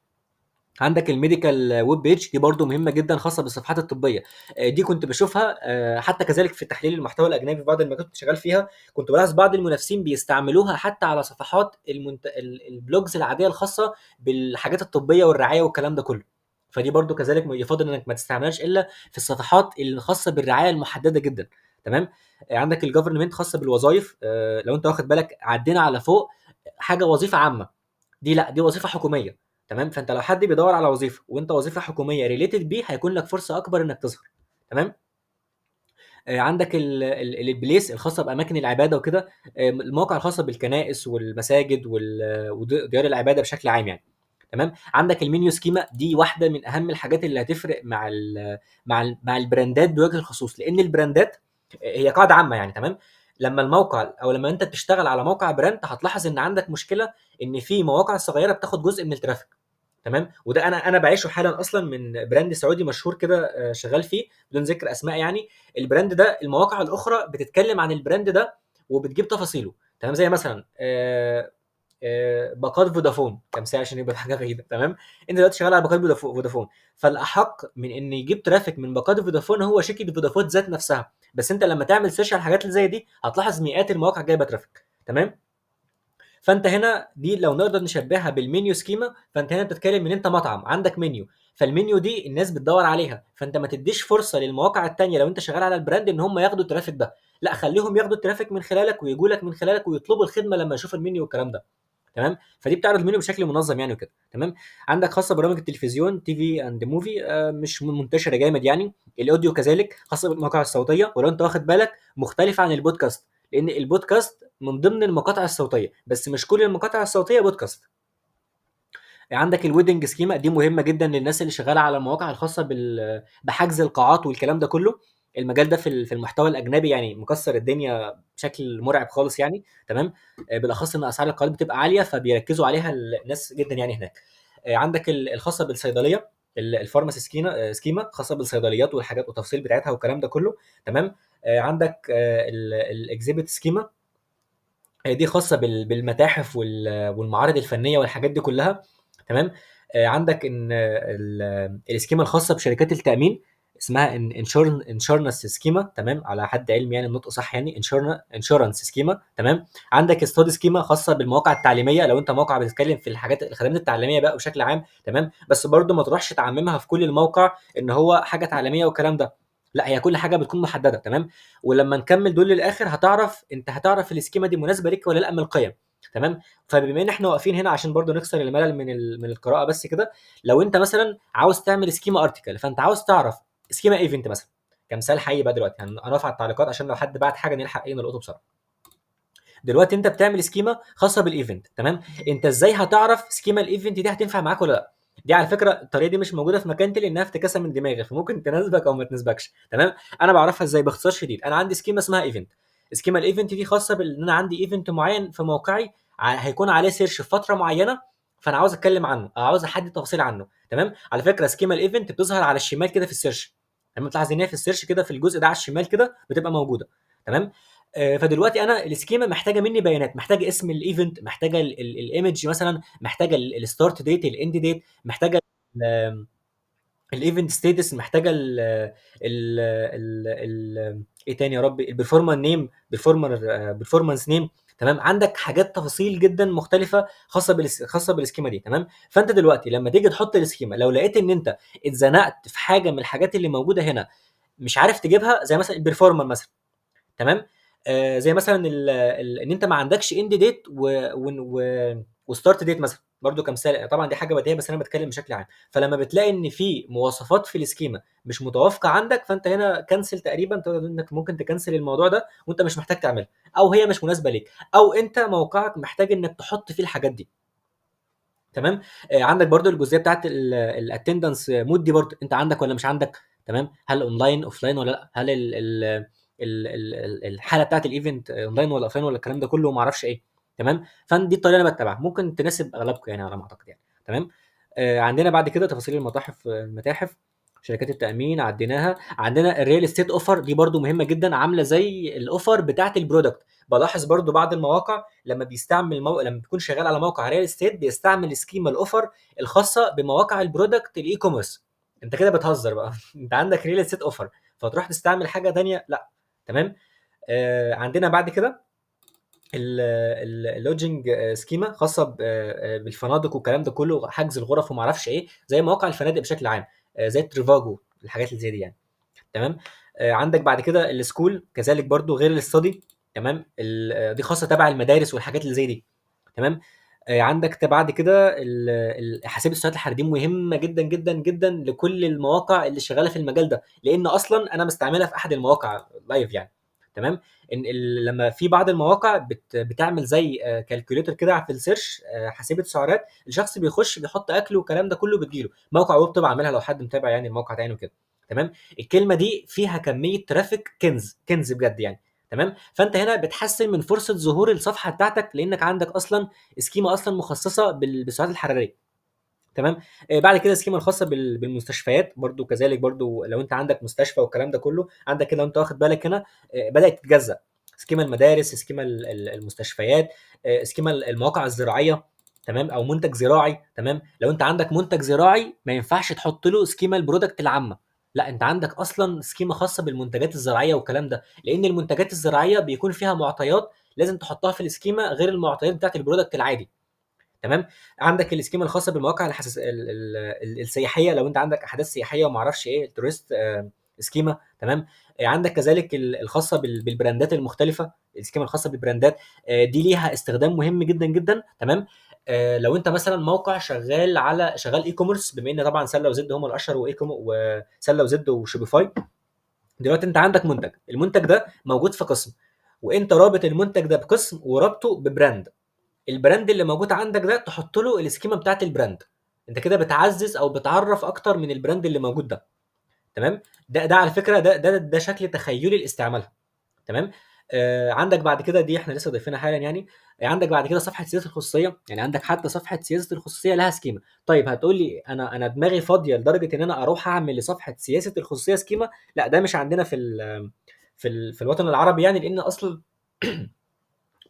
عندك الميديكال ويب بيج، دي برضو مهمه جدا، خاصه بالصفحات الطبيه. دي كنت بشوفها حتى كذلك في تحليل المحتوى الاجنبي في بعض المجالات كنت شغال فيها. كنت بلاحظ بعض المنافسين بيستعملوها حتى على صفحات البلوجز العاديه الخاصه بالحاجات الطبيه والرعايه والكلام ده كله. فدي برضو كذلك يفضل انك ما تستعملهاش الا في الصفحات الخاصه بالرعايه المحدده جدا. تمام. عندك الجفرمنت خاصه بالوظائف. لو انت واخد بالك عدينا على فوق حاجه وظيفه عامه، دي لا، دي وظيفه حكوميه. تمام. فانت لو حد بيدور على وظيفه وانت وظيفه حكوميه ريليتد بيه، هيكون لك فرصه اكبر انك تظهر. تمام. عندك البليس الخاصه باماكن العباده وكده، المواقع الخاصه بالكنائس والمساجد وديار العباده بشكل عام يعني. تمام. عندك المنيو سكيما، دي واحده من اهم الحاجات اللي هتفرق مع البراندات بوجه الخصوص، لان البراندات هي قاعده عامه يعني. تمام. لما الموقع او لما انت بتشتغل على موقع براند هتلاحظ ان عندك مشكله، ان في مواقع صغيره بتاخد جزء من الترافيك. تمام. وده انا بعيشه حالا اصلا من براند سعودي مشهور كده، شغال فيه بدون ذكر اسماء يعني. البراند ده المواقع الاخرى بتتكلم عن البراند ده وبتجيب تفاصيله. تمام. زي مثلا باقات فودافون كمثال عشان يبقى حاجه بعيده. تمام. انت دلوقتي شغال على باقات فودافون، فالاحق من ان يجيب ترافيك من باقات فودافون هو شركه فودافون ذات نفسها. بس انت لما تعمل سيرش على الحاجات اللي زي دي هتلاحظ مئات المواقع جايبه ترافيك. تمام. فانت هنا دي لو نقدر نشبهها بالمنيو سكيما، فانت هنا بتتكلم ان انت مطعم عندك منيو، فالمنيو دي الناس بتدور عليها، فانت ما تديش فرصه للمواقع التانية لو انت شغال على البراند ان هم ياخدوا الترافيك ده. لا، خليهم ياخدوا الترافيك من خلالك ويجوا لك من خلالك ويطلبوا الخدمه لما يشوفوا المنيو والكلام ده. تمام. فدي بتعرض المنيو بشكل منظم يعني وكده. تمام. عندك خاصه برامج التلفزيون تي في اند موفي، مش منتشره جامد يعني. الاوديو كذلك خاصه بالمواقع الصوتيه، ولو انت واخد بالك مختلف عن البودكاست، لان البودكاست من ضمن المقاطع الصوتيه، بس مش كل المقاطع الصوتيه بودكاست. عندك الويدنج سكيما، دي مهمه جدا للناس اللي شغاله على المواقع الخاصه بحجز القاعات والكلام ده كله. المجال ده في المحتوى الاجنبي يعني مكسر الدنيا بشكل مرعب خالص يعني. تمام. بالاخص ان اسعار القاعات بتبقى عاليه فبيركزوا عليها الناس جدا يعني هناك. عندك الخاصه بالصيدليه، الفارماسي سكيما خاصه بالصيدليات والحاجات والتفاصيل بتاعتها والكلام ده كله. تمام. عندك الاكزيبت سكيما، دي خاصة بالمتاحف والمعارض الفنية والحاجات دي كلها. تمام. عندك ان السكيما الخاصة بشركات التأمين اسمها انشورنس سكيما. تمام. على حد علمي يعني النطق صح يعني انشورنس سكيما. تمام. عندك ستادي سكيما خاصة بالمواقع التعليمية، لو انت موقع بتتكلم في الخدمات التعليمية بقى بشكل عام. تمام. بس برضو ما تروحش تعممها في كل الموقع ان هو حاجة تعليمية والكلام ده. لا، هي كل حاجة بتكون محددة. تمام. ولما نكمل دول للاخر هتعرف السكيما دي مناسبه ليك ولا لا من القيم. تمام. فبما ان احنا واقفين هنا عشان برضو نكسر الملل من القراءه بس كده، لو انت مثلا عاوز تعمل سكيما ارتكل، فانت عاوز تعرف سكيما ايفنت مثلا كمثال حي بقى دلوقتي هنقف على التعليقات عشان لو حد بعت حاجه نلحق ايه نلقطه بسرعه. دلوقتي انت بتعمل سكيما خاصه بالايفنت. تمام. انت ازاي هتعرف سكيما الايفنت دي هتنفع معاك ولا لا؟ دي على فكره الطريقه دي مش موجوده في مكان تاني لانها افتكاسه من دماغي، فممكن تناسبك او ما تناسبكش. تمام. انا بعرفها ازاي باختصار شديد، انا عندي سكيما اسمها ايفنت. سكيما الايفنت دي خاصه بان انا عندي ايفنت معين في موقعي، هيكون عليه سيرش في فتره معينه، فانا عاوز اتكلم عنه او عاوز احدد تفاصيل عنه. تمام. على فكره سكيما الايفنت بتظهر على الشمال كده في السيرش، لما تلاحظ ان هي في السيرش كده في الجزء ده على الشمال كده بتبقى موجوده. تمام. فدلوقتي انا السكيما محتاجه مني بيانات، محتاجه اسم الايفنت، محتاجه الايمج مثلا، محتاجه الستارت ديت الاند ديت، محتاجه الايفنت ستيتس، محتاجه ال ايه تاني يا ربي، البرفورمانس نيم، برفورمانس نيم. تمام. عندك حاجات تفاصيل جدا مختلفه خاصه بالسكيما دي. تمام. فانت دلوقتي لما تيجي تحط السكيما، لو لقيت ان انت اتزنقت في حاجه من الحاجات اللي موجوده هنا مش عارف تجيبها، زي مثلا البرفورمانس مثلا. تمام. زي مثلا ان انت ما عندكش اند ديت وستارت ديت مثلا، برضو كمثال طبعا دي حاجه بديهيه بس انا بتكلم بشكل عام. فلما بتلاقي ان في مواصفات في السكيما مش متوافقه عندك، فانت هنا كنسل تقريبا، تقدر انك ممكن تكنسل الموضوع ده وانت مش محتاج تعملها، او هي مش مناسبه ليك، او انت موقعك محتاج انك تحط فيه الحاجات دي. تمام. عندك برضو الجزئيه بتاعت الاتندنس مود، دي برضو انت عندك ولا مش عندك؟ تمام. هل اونلاين اوفلاين ولا لا؟ هل الحاله بتاعت الايفنت اونلاين ولا اوفلاين ولا الكلام ده كله ما اعرفش ايه. تمام. فدي الطريقه اللي انا بتبعها، ممكن تناسب اغلبكم يعني على ما اعتقد يعني. تمام. عندنا بعد كده تفاصيل المتاحف، شركات التامين عديناها. عندنا الريال استيت اوفر، دي برضو مهمه جدا، عامله زي الاوفر بتاعت البرودكت. بلاحظ برضو بعض المواقع لما بيستعمل لما بيكون شغال على موقع ريال استيت بيستعمل سكيما الاوفر الخاصه بمواقع البرودكت الاي كوميرس. انت كده بتهزر بقى انت عندك ريال استيت اوفر فتروح تستعمل حاجه تانية؟ لا. تمام. عندنا بعد كده اللوجينج سكيما خاصه بالفنادق والكلام ده كله، حجز الغرف وما اعرفش ايه، زي مواقع الفنادق بشكل عام، زي تريفاجو، الحاجات اللي زي دي يعني. تمام. عندك بعد كده السكول كذلك برضو غير الاستادي. تمام. دي خاصه تبع المدارس والحاجات اللي زي دي. تمام. عندك بعد كده حاسب السيارات الحراريه دي مهمه جدا جدا جدا لكل المواقع اللي شغاله في المجال ده، لان اصلا انا مستعملها في احد المواقع لايف يعني. تمام. ان لما في بعض المواقع بتعمل زي كالكوليتر كده في السيرش، حاسبه سعرات، الشخص بيخش بيحط اكله والكلام ده كله بتجيله. موقع ويب طبعا عاملها لو حد متابع يعني الموقع ده يعني وكده. تمام. الكلمه دي فيها كميه ترافيك كنز كنز بجد يعني. تمام. فانت هنا بتحسن من فرصه ظهور الصفحه بتاعتك، لانك عندك اصلا سكيما اصلا مخصصه بالسعرات الحراريه. تمام. بعد كده السكيما الخاصه بالمستشفيات برضو كذلك، برضو لو انت عندك مستشفى والكلام ده كله عندك كده، لو انت واخد بالك هنا بدات تتجزأ. سكيما المدارس، سكيما المستشفيات، سكيما المواقع الزراعيه. تمام. او منتج زراعي. تمام. لو انت عندك منتج زراعي ما ينفعش تحط له سكيما البرودكت العامه، لا انت عندك اصلا سكيما خاصه بالمنتجات الزراعيه والكلام ده، لان المنتجات الزراعيه بيكون فيها معطيات لازم تحطها في السكيما غير المعطيات بتاعت البرودكت العادي. تمام. عندك السكيما الخاصه بالمواقع السياحيه، لو انت عندك احداث سياحيه وما اعرفش ايه التورست سكيما. تمام. عندك كذلك الخاصه بالبراندات المختلفه، السكيما الخاصه بالبراندات دي ليها استخدام مهم جدا جدا. تمام. لو انت مثلا موقع شغال اي كوميرس، بما ان طبعا سله وزد هم الاشهر، وسله وزد وشوبيفاي. دلوقتي انت عندك منتج، المنتج ده موجود في قسم، وانت رابط المنتج ده بقسم ورابطه ببراند. البراند اللي موجود عندك ده تحط له السكيما بتاعت البراند، انت كده بتعزز او بتعرف اكتر من البراند اللي موجود ده. تمام. ده على فكره ده شكل تخيلي لاستعمالها. تمام. عندك بعد كده دي احنا لسه ضايفينها حالا يعني. عندك بعد كده صفحه سياسه الخصوصيه، يعني عندك حتى صفحه سياسه الخصوصيه لها سكيما. طيب هتقول لي انا دماغي فاضيه لدرجه ان انا اروح اعمل لصفحه سياسه الخصوصيه سكيما؟ لا ده مش عندنا في الوطن العربي يعني، لان اصلا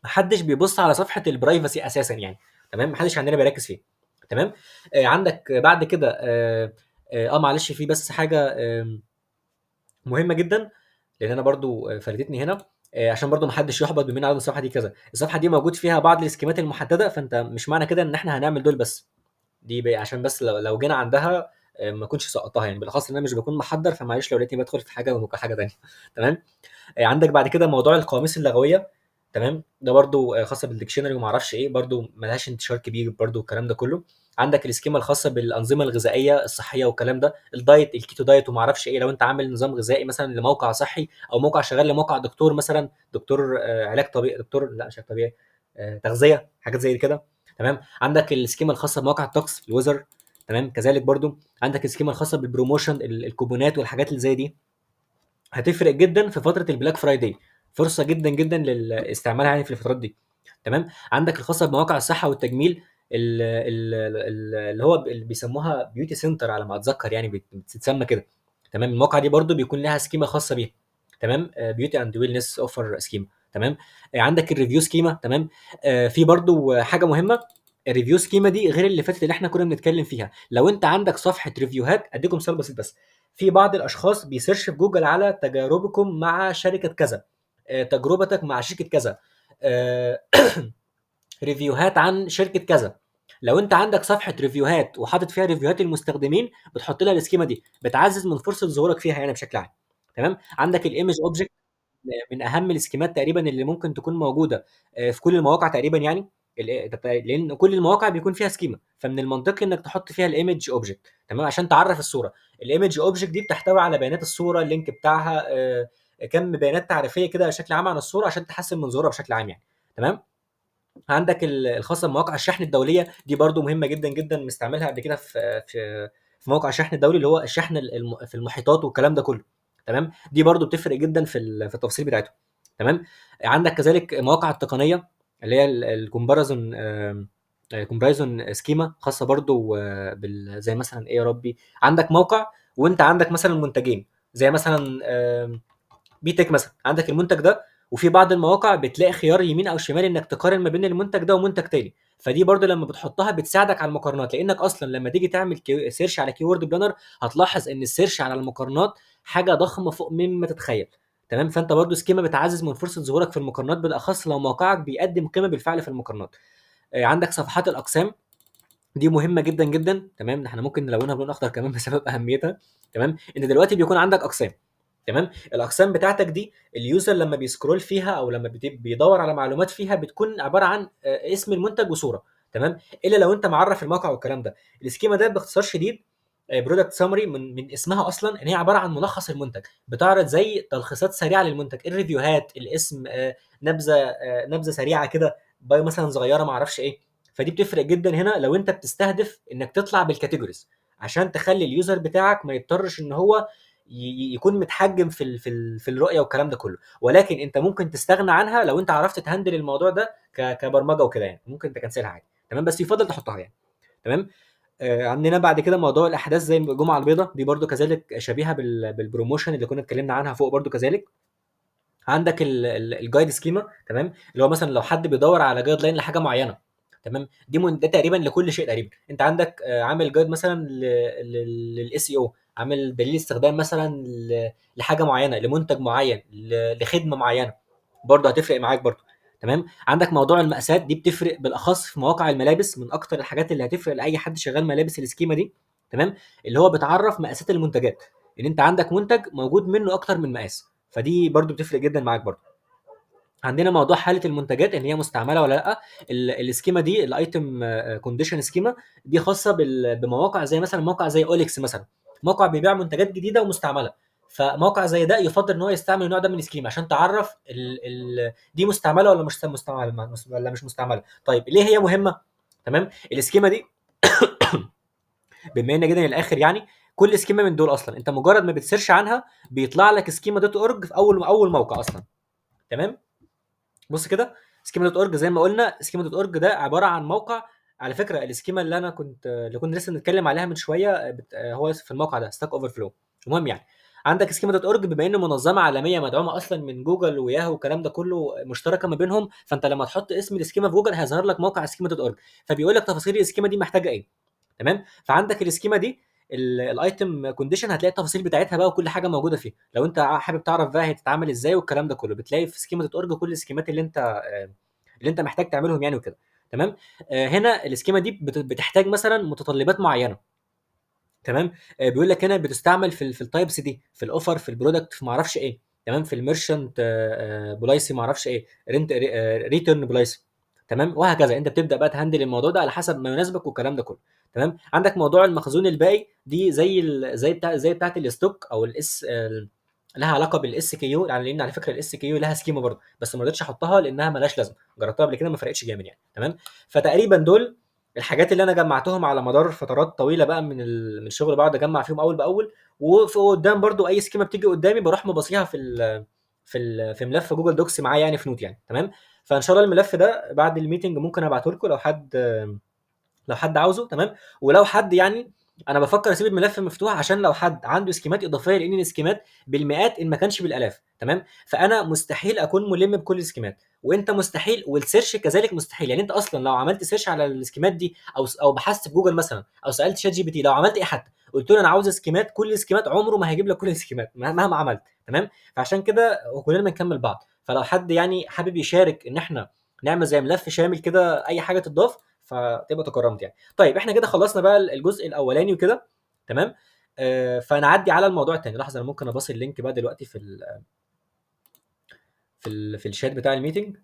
محدش بيبص على صفحه البرايفسي اساسا يعني. تمام. محدش عندنا بيركز فيه. تمام. عندك بعد كده معلش في بس حاجه مهمه جدا، لان انا برضو فردتني هنا، عشان برضو محدش يحبط بمين عدد الصفحه دي كذا. الصفحه دي موجود فيها بعض السكيمات المحدده، فانت مش معنى كده ان احنا هنعمل دول بس. دي عشان بس لو جينا عندها ما كنتش سقطتها يعني، بالاخص ان انا مش بكون محضر، فمعلش لو لقيتني بدخل في حاجه وممكن حاجه تانيه. تمام. عندك بعد كده موضوع القواميس اللغويه. تمام. ده برضو خاصه بالديكشنري وما اعرفش ايه، برضو ملهاش انتشار كبير برضو الكلام ده كله. عندك السكيما الخاصه بالانظمه الغذائيه الصحيه والكلام ده، الدايت، الكيتو دايت وما اعرفش ايه. لو انت عامل نظام غذائي مثلا لموقع صحي، او موقع شغال لموقع دكتور مثلا، دكتور علاج طبيعي، دكتور لا مش علاج طبيعي، تغذيه، حاجات زي كده. تمام. عندك السكيما الخاصه بمواقع الطقس الويزر. تمام. كذلك برضو عندك السكيما الخاصه بالبروموشن، الكوبونات والحاجات اللي زي دي، هتفرق جدا في فتره البلاك فرايداي، فرصه جدا جدا لاستعمالها يعني في الفترات دي. تمام. عندك الخاصه بمواقع الصحه والتجميل، اللي هو اللي بيسموها بيوتي سنتر على ما اتذكر يعني، بتتسمى كده. تمام. المواقع دي برضو بيكون لها سكيما خاصه بيها. تمام. بيوتي اند ويلنس اوفر سكيما. تمام. عندك الريفيو سكيما. تمام. في برضو حاجه مهمه، الريفيو سكيما دي غير اللي فاتت اللي احنا كنا بنتكلم فيها. لو انت عندك صفحه ريفيوهات، اديكم مثال بسيط بس، في بعض الاشخاص بيسيرش في جوجل على تجاربكم مع شركه كذا، تجربتك مع شركه كذا، آه، ريفيوهات عن شركه كذا. لو انت عندك صفحه ريفيوهات وحاطط فيها ريفيوهات المستخدمين، بتحط لها السكيما دي، بتعزز من فرصه ظهورك فيها يعني بشكل عام. تمام. عندك الايمج اوبجكت، من اهم السكيمات تقريبا اللي ممكن تكون موجوده في كل المواقع تقريبا يعني. لان كل المواقع بيكون فيها سكيما، فمن المنطقي انك تحط فيها الايمج اوبجكت. تمام. عشان تعرف الصوره. الايمج اوبجكت دي بتحتوي على بيانات الصوره، اللينك بتاعها، كم بيانات تعريفيه كده بشكل عام عن الصوره، عشان تحسن من ظهورها بشكل عام يعني. تمام. عندك الخاصه بمواقع الشحن الدوليه، دي برضو مهمه جدا جدا، مستعملها قبل كده في موقع الشحن الدولي، اللي هو الشحن في المحيطات والكلام ده كله. تمام. دي برضو بتفرق جدا في التفاصيل بتاعتهم. تمام. عندك كذلك مواقع التقنيه، اللي هي الكومباريزون، كومباريزون سكيما خاصه برضو زي مثلا ايه يا ربي، عندك موقع وانت عندك مثلا منتجين، زي مثلا بيتك مثلا، عندك المنتج ده، وفي بعض المواقع بتلاقي خيار يمين او شمال انك تقارن ما بين المنتج ده ومنتج تاني. فدي برضو لما بتحطها بتساعدك على المقارنات، لانك اصلا لما تيجي تعمل سيرش على كيورد بلانر، هتلاحظ ان السيرش على المقارنات حاجه ضخمه فوق مما تتخيل. تمام. فانت برضو سكيما بتعزز من فرصه ظهورك في المقارنات، بالاخص لو موقعك بيقدم قيمه بالفعل في المقارنات. عندك صفحات الاقسام، دي مهمه جدا جدا. تمام. احنا ممكن نلونها بلون اخضر كمان بسبب اهميتها. تمام. ان دلوقتي بيكون عندك اقسام. تمام. الاقسام بتاعتك دي اليوزر لما بيسكرول فيها او لما بيدور على معلومات فيها، بتكون عباره عن اسم المنتج وصوره. تمام، الا لو انت معرف الموقع والكلام ده. السكيما ده باختصار شديد برودكت سامري، من اسمها اصلا ان هي عباره عن ملخص المنتج، بتعرض زي تلخيصات سريعه للمنتج، الريفيوهات، الاسم، نبذه نبذه سريعه كده، باي مثلا صغيره ما اعرفش ايه. فدي بتفرق جدا هنا لو انت بتستهدف انك تطلع بالكاتيجوريز، عشان تخلي اليوزر بتاعك ما يضطرش ان هو يكون متحجم في الرؤيه والكلام ده كله. ولكن انت ممكن تستغنى عنها لو انت عرفت تهندل الموضوع ده كبرمجه وكده يعني، ممكن تكنسلها عادي. تمام، بس يفضل تحطها يعني. تمام. عندنا بعد كده موضوع الاحداث زي الجمعه البيضاء، دي برضو كذلك شبيهه بالبروموشن اللي كنا اتكلمنا عنها فوق برضو كذلك. عندك الجايد سكيما، تمم، اللي هو مثلا لو حد بيدور على جايد لاين لحاجه معينه، تمام، ده تقريبا لكل شيء تقريبا. انت عندك عامل جايد مثلا للاس اي او، عامل دليل استخدام مثلا لحاجه معينه، لمنتج معين، لخدمه معينه، برضه هتفرق معاك برضه. تمام. عندك موضوع المقاسات، دي بتفرق بالاخص في مواقع الملابس، من اكتر الحاجات اللي هتفرق لاي حد شغال ملابس السكيما دي. تمام، اللي هو بتعرف مقاسات المنتجات، ان انت عندك منتج موجود منه اكتر من مقاس، فدي برضو بتفرق جدا معاك برضو. عندنا موضوع حاله المنتجات ان هي مستعمله ولا لا. السكيما دي الايتم كونديشن سكيما، دي خاصه بمواقع زي مثلا موقع زي اوليكس مثلا، موقع بيبيع منتجات جديده ومستعمله. فموقع زي ده يفضل ان هو يستعمل النوع ده من السكيما عشان تعرف دي مستعمله ولا مش مستعمله ولا مش مستعمله. طيب ليه هي مهمه؟ تمام، السكيما دي بما ان جدا الاخر يعني، كل سكيما من دول اصلا انت مجرد ما بتسيرش عنها بيطلع لك سكيما دوت اورج في اول موقع اصلا. تمام. بص كده، سكيما دوت اورج زي ما قلنا، سكيما دوت اورج ده عباره عن موقع. على فكره السكيما اللي كنا لسه بنتكلم عليها من شويه هو في الموقع ده ستاك اوفر فلو. المهم يعني، عندك سكيما دوت اورج بما انه منظمه عالميه مدعومه اصلا من جوجل وياهو والكلام ده كله، مشتركه ما بينهم، فانت لما تحط اسم السكيما في جوجل هيظهر لك موقع سكيما دوت اورج، فبيقول لك تفاصيل السكيما دي محتاجه ايه. تمام. فعندك السكيما دي الايتم كونديشن، هتلاقي التفاصيل بتاعتها بقى وكل حاجه موجوده فيه. لو انت حابب تعرف بقى هي تتعمل ازاي والكلام ده كله، بتلاقي في سكيما دوت اورج كل السكيمات اللي انت محتاج تعملهم يعني وكده. تمام. هنا السكيما دي بتحتاج مثلا متطلبات معينه. تمام. بيقول لك هنا بتستعمل في التايبس دي، في الاوفر، في البرودكت، في ما اعرفش ايه. تمام، في الميرشنت بولايسي ما اعرفش ايه، رنت ريتيرن بولايسي. تمام، وهكذا انت بتبدا بقى تهندل الموضوع ده على حسب ما يناسبك والكلام ده كله. تمام. عندك موضوع المخزون الباقي، دي زي بتاعه الاستوك او الاس، لها علاقه بالاس كي يو يعني، لان على فكره الاس كي يو لها سكيما برضه، بس ما رضيتش احطها لانها مالهاش لازمه، جربتها قبل كده ما فرقتش جامد يعني. تمام. فتقريبا دول الحاجات اللي انا جمعتهم على مدار فترات طويله بقى من الشغل، بقعد اجمع فيهم اول باول. وفي قدام برضو اي سكيما بتيجي قدامي بروح مبصيها في ملف جوجل دوكس معايا يعني، في نوت يعني. تمام. فان شاء الله الملف ده بعد الميتنج ممكن ابعته لكم لو حد عاوزه. تمام. ولو حد يعني، انا بفكر اسيب الملف مفتوح عشان لو حد عنده سكيمات اضافيه، لان السكيمات بالمئات ان ما كانش بالالاف. تمام. فانا مستحيل اكون ملم بكل السكيمات، وانت مستحيل، والسيرش كذلك مستحيل يعني. انت اصلا لو عملت سيرش على السكيمات دي، او بحثت في جوجل مثلا، او سالت شات جي بي تي، لو عملت ايه حتى قلت له انا عاوز سكيمات، كل السكيمات عمره ما هيجيب لك كل السكيمات مهما عملت. تمام. فعشان كده كلنا بنكمل بعض. فلو حد يعني حابب يشارك ان احنا نعمل زي ملف شامل كده، اي حاجه تضاف، فتبقى تكرمت يعني. طيب احنا كده خلصنا بقى الجزء الاولاني وكده. تمام. فنعدي على الموضوع التاني. لحظه، انا ممكن ابص اللينك بقى دلوقتي في الشات بتاع الميتنج،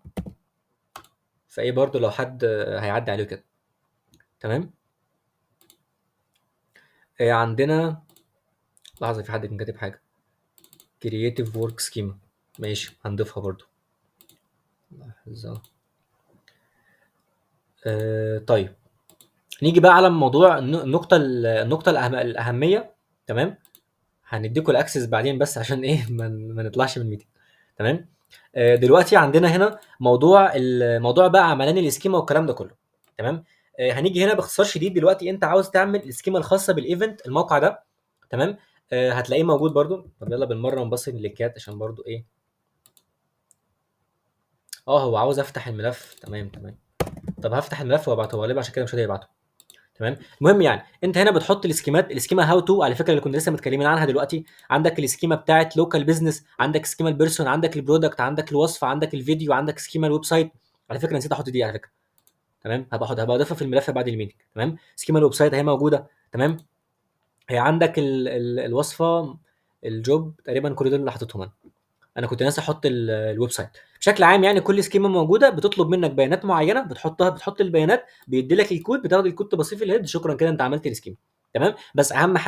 فايه برضو لو حد هيعدي عليه كده. تمام. عندنا، لحظه، في حد كان كاتب حاجه، كرييتيف ورك سكيما، ماشي هنضيفها برضو. لحظه. طيب، نيجي بقى على موضوع النقطه الاهميه. تمام. هنديكوا الاكسس بعدين بس عشان ايه ما نطلعش من الميتنج. تمام. دلوقتي عندنا هنا الموضوع بقى عملان السكيما والكلام ده كله. تمام. هنيجي هنا باختصار شديد. دلوقتي انت عاوز تعمل السكيما الخاصه بالايفنت، الموقع ده. تمام. هتلاقيه موجود برضو. طب يلا بالمره نبص اللينكات عشان برضو ايه. هو عاوز افتح الملف. تمام تمام. طب هفتح الملف وابعته غالبا، عشان كده مش هيبعته. تمام. المهم يعني، انت هنا بتحط السكيما هاو تو، على فكره اللي كنا لسه متكلمين عنها دلوقتي. عندك السكيما بتاعت لوكال بزنس، عندك سكيما البيرسون، عندك البرودكت، عندك الوصفه، عندك الفيديو، عندك سكيما الويب سايت. على فكره نسيت احط دي على فكره. تمام. هبقى اضيفها في الملف بعد الميتنج. تمام. سكيما الويب سايت اهي موجوده. تمام. هي عندك الوصفه، الجوب، تقريبا كل دول اللي حاططهم انا. انا كنت ناسي احط الويب سايت. بشكل عام يعني كل سكيما موجوده بتطلب منك بيانات معينه، بتحط البيانات، بيدي لك الكود، بتاخد الكود تبصيه في الهيد، شكرا كده انت عملت السكيما. تمام. بس اهم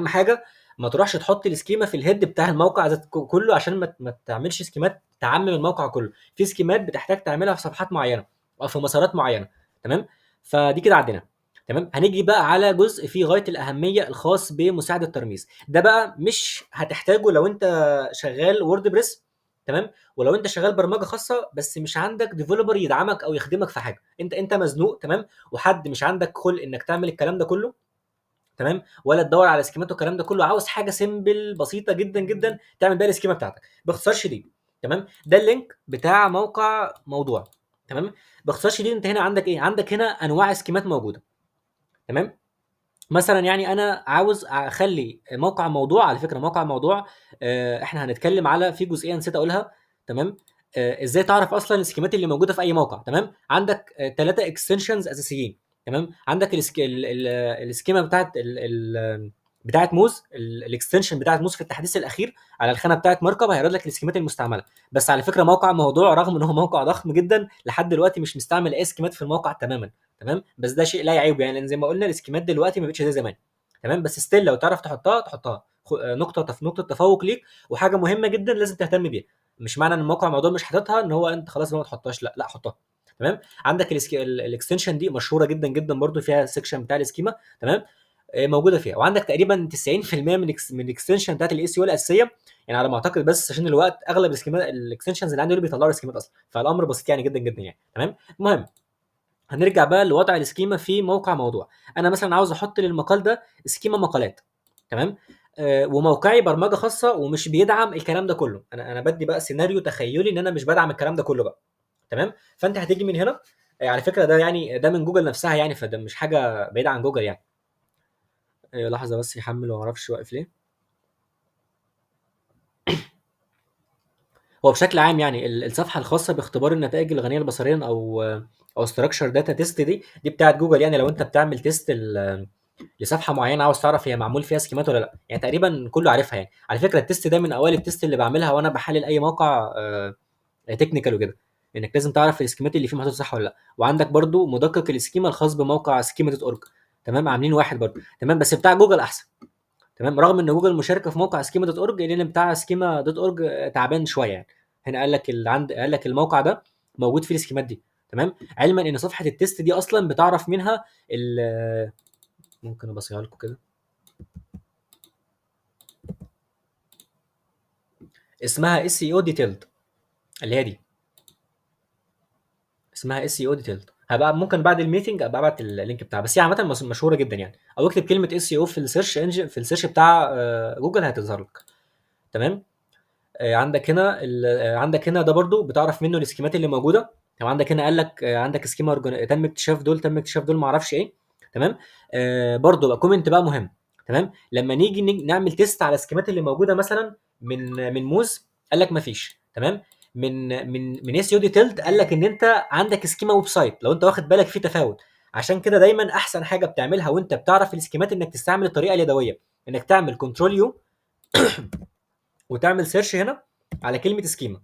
حاجه ما تروحش تحط السكيما في الهيد بتاع الموقع ذات كله، عشان ما تعملش سكيمات تعمم الموقع كله. في سكيمات بتحتاج تعملها في صفحات معينه او في مسارات معينه. تمام. فدي كده عدينا. تمام. هنيجي بقى على جزء فيه غايه الاهميه الخاص بمساعد الترميز. ده بقى مش هتحتاجه لو انت شغال ووردبريس. تمام. ولو انت شغال برمجه خاصه بس مش عندك ديفلوبر يدعمك او يخدمك في حاجه، انت مزنوق. تمام. وحد مش عندك خلق انك تعمل الكلام ده كله. تمام. ولا تدور على سكيمات والكلام ده كله، عاوز حاجه سيمبل بسيطه جدا جدا تعمل بيها السكيما بتاعتك باختصار شديد. تمام. ده اللينك بتاع موقع موضوع. تمام. باختصار شديد انت هنا عندك ايه؟ عندك هنا انواع سكيمات موجوده. تمام. مثلا يعني انا عاوز اخلي موقع موضوع، على فكره موقع موضوع احنا هنتكلم على في جزئيه نسيت اقولها. تمام. ازاي تعرف اصلا السكيمات اللي موجوده في اي موقع. تمام. عندك 3 اكستنشنز اساسيين. تمام. عندك السكيما بتاعت موز، الاكستنشن بتاعت موز في التحديث الاخير على الخانه بتاعت ماركب هيعرض لك السكيمات المستعمله. بس على فكره موقع موضوع رغم ان هو موقع ضخم جدا لحد دلوقتي مش مستعمل اي سكيمات في الموقع تماما. تمام. بس ده شيء لا يعيب يعني، لان زي ما قلنا السكيمات دلوقتي ما بقتش زي زمان. تمام. بس ستيل لو تعرف تحطها نقطه تفوق ليك، وحاجه مهمه جدا لازم تهتم بيها. مش معنى ان الموقع موضوع مش حاططها ان هو انت خلاص ما تحطهاش، لا لا حطها. تمام. عندك الاكستنشن دي مشهوره جدا جدا برضو، فيها سيكشن بتاع السكيما. تمام. موجوده فيها. وعندك تقريبا 90% من الاكستنشن بتاعت الاي سي او الاساسيه. يعني على ما اعتقد، بس عشان الوقت اغلب السكيمات الاكستنشنز اللي عندي دول بيطلعوا السكيمات اصلا، فالامر بسيط يعني جدا جدا يعني. تمام. المهم هنرجع بقى لوضع السكيما في موقع موضوع. انا مثلا عاوز احط للمقال ده سكيما مقالات. تمام. وموقعي برمجه خاصه ومش بيدعم الكلام ده كله. انا بدي بقى سيناريو تخيلي ان انا مش بدعم الكلام ده كله بقى. تمام. فانت هتيجي من هنا. على فكره ده يعني ده من جوجل نفسها يعني، فده مش حاجه بعيده عن جوجل يعني. لحظه بس يحمل وما اعرفش واقف ليه. هو بشكل عام يعني الصفحه الخاصه باختبار النتائج الغنيه بصريا او ستراكشر داتا تيست دي بتاعت جوجل. يعني لو انت بتعمل تيست لصفحه معينه عاوز تعرف هي معمول فيها سكيمات ولا لا، يعني تقريبا كله عارفها يعني. على فكره التيست ده من اوائل التيست اللي بعملها وانا بحلل اي موقع تكنيكال وكده، انك لازم تعرف السكيمات اللي فيه محطوطه صح ولا لا. وعندك برضو مدقق السكيما الخاص بموقع سكيما دوت اورج. تمام. عاملين واحد برضو. تمام. بس بتاع جوجل احسن. تمام. رغم ان جوجل مشاركه في موقع سكيما دوت اورج، لان بتاع سكيما دوت اورج تعبان شويه يعني. هنا قال لك الموقع ده موجود فيه السكيمات دي. تمام. علما ان صفحه التيست دي اصلا بتعرف منها ممكن ابصيها لكم كده. اسمها اس اي او ديتيلد، اللي هي دي اسمها اس اي او ديتيلد. هبقى ممكن بعد الميتنج ابقى ابعت اللينك بتاعها، بس هي عامه مشهوره جدا يعني. او اكتب كلمه اس اي او في السيرش انجن، في السيرش بتاع جوجل هتظهر لك. تمام. عندك هنا ده برضو بتعرف منه السكيمات اللي موجوده. تمام. عندك هنا قال لك عندك سكيما تم اكتشاف دول ما اعرفش ايه. تمام. برضو بقى كومنت بقى مهم. تمام. لما نيجي نعمل تيست على السكيمات اللي موجوده مثلا من موز، قال لك ما فيش. تمام. من اس يو ديتيلد قال لك ان انت عندك سكيما ويب سايت، لو انت واخد بالك في تفاوت. عشان كده دايما احسن حاجه بتعملها وانت بتعرف السكيمات انك تستعمل الطريقه اليدويه، انك تعمل كنترول يو وتعمل سيرش هنا على كلمه سكيما.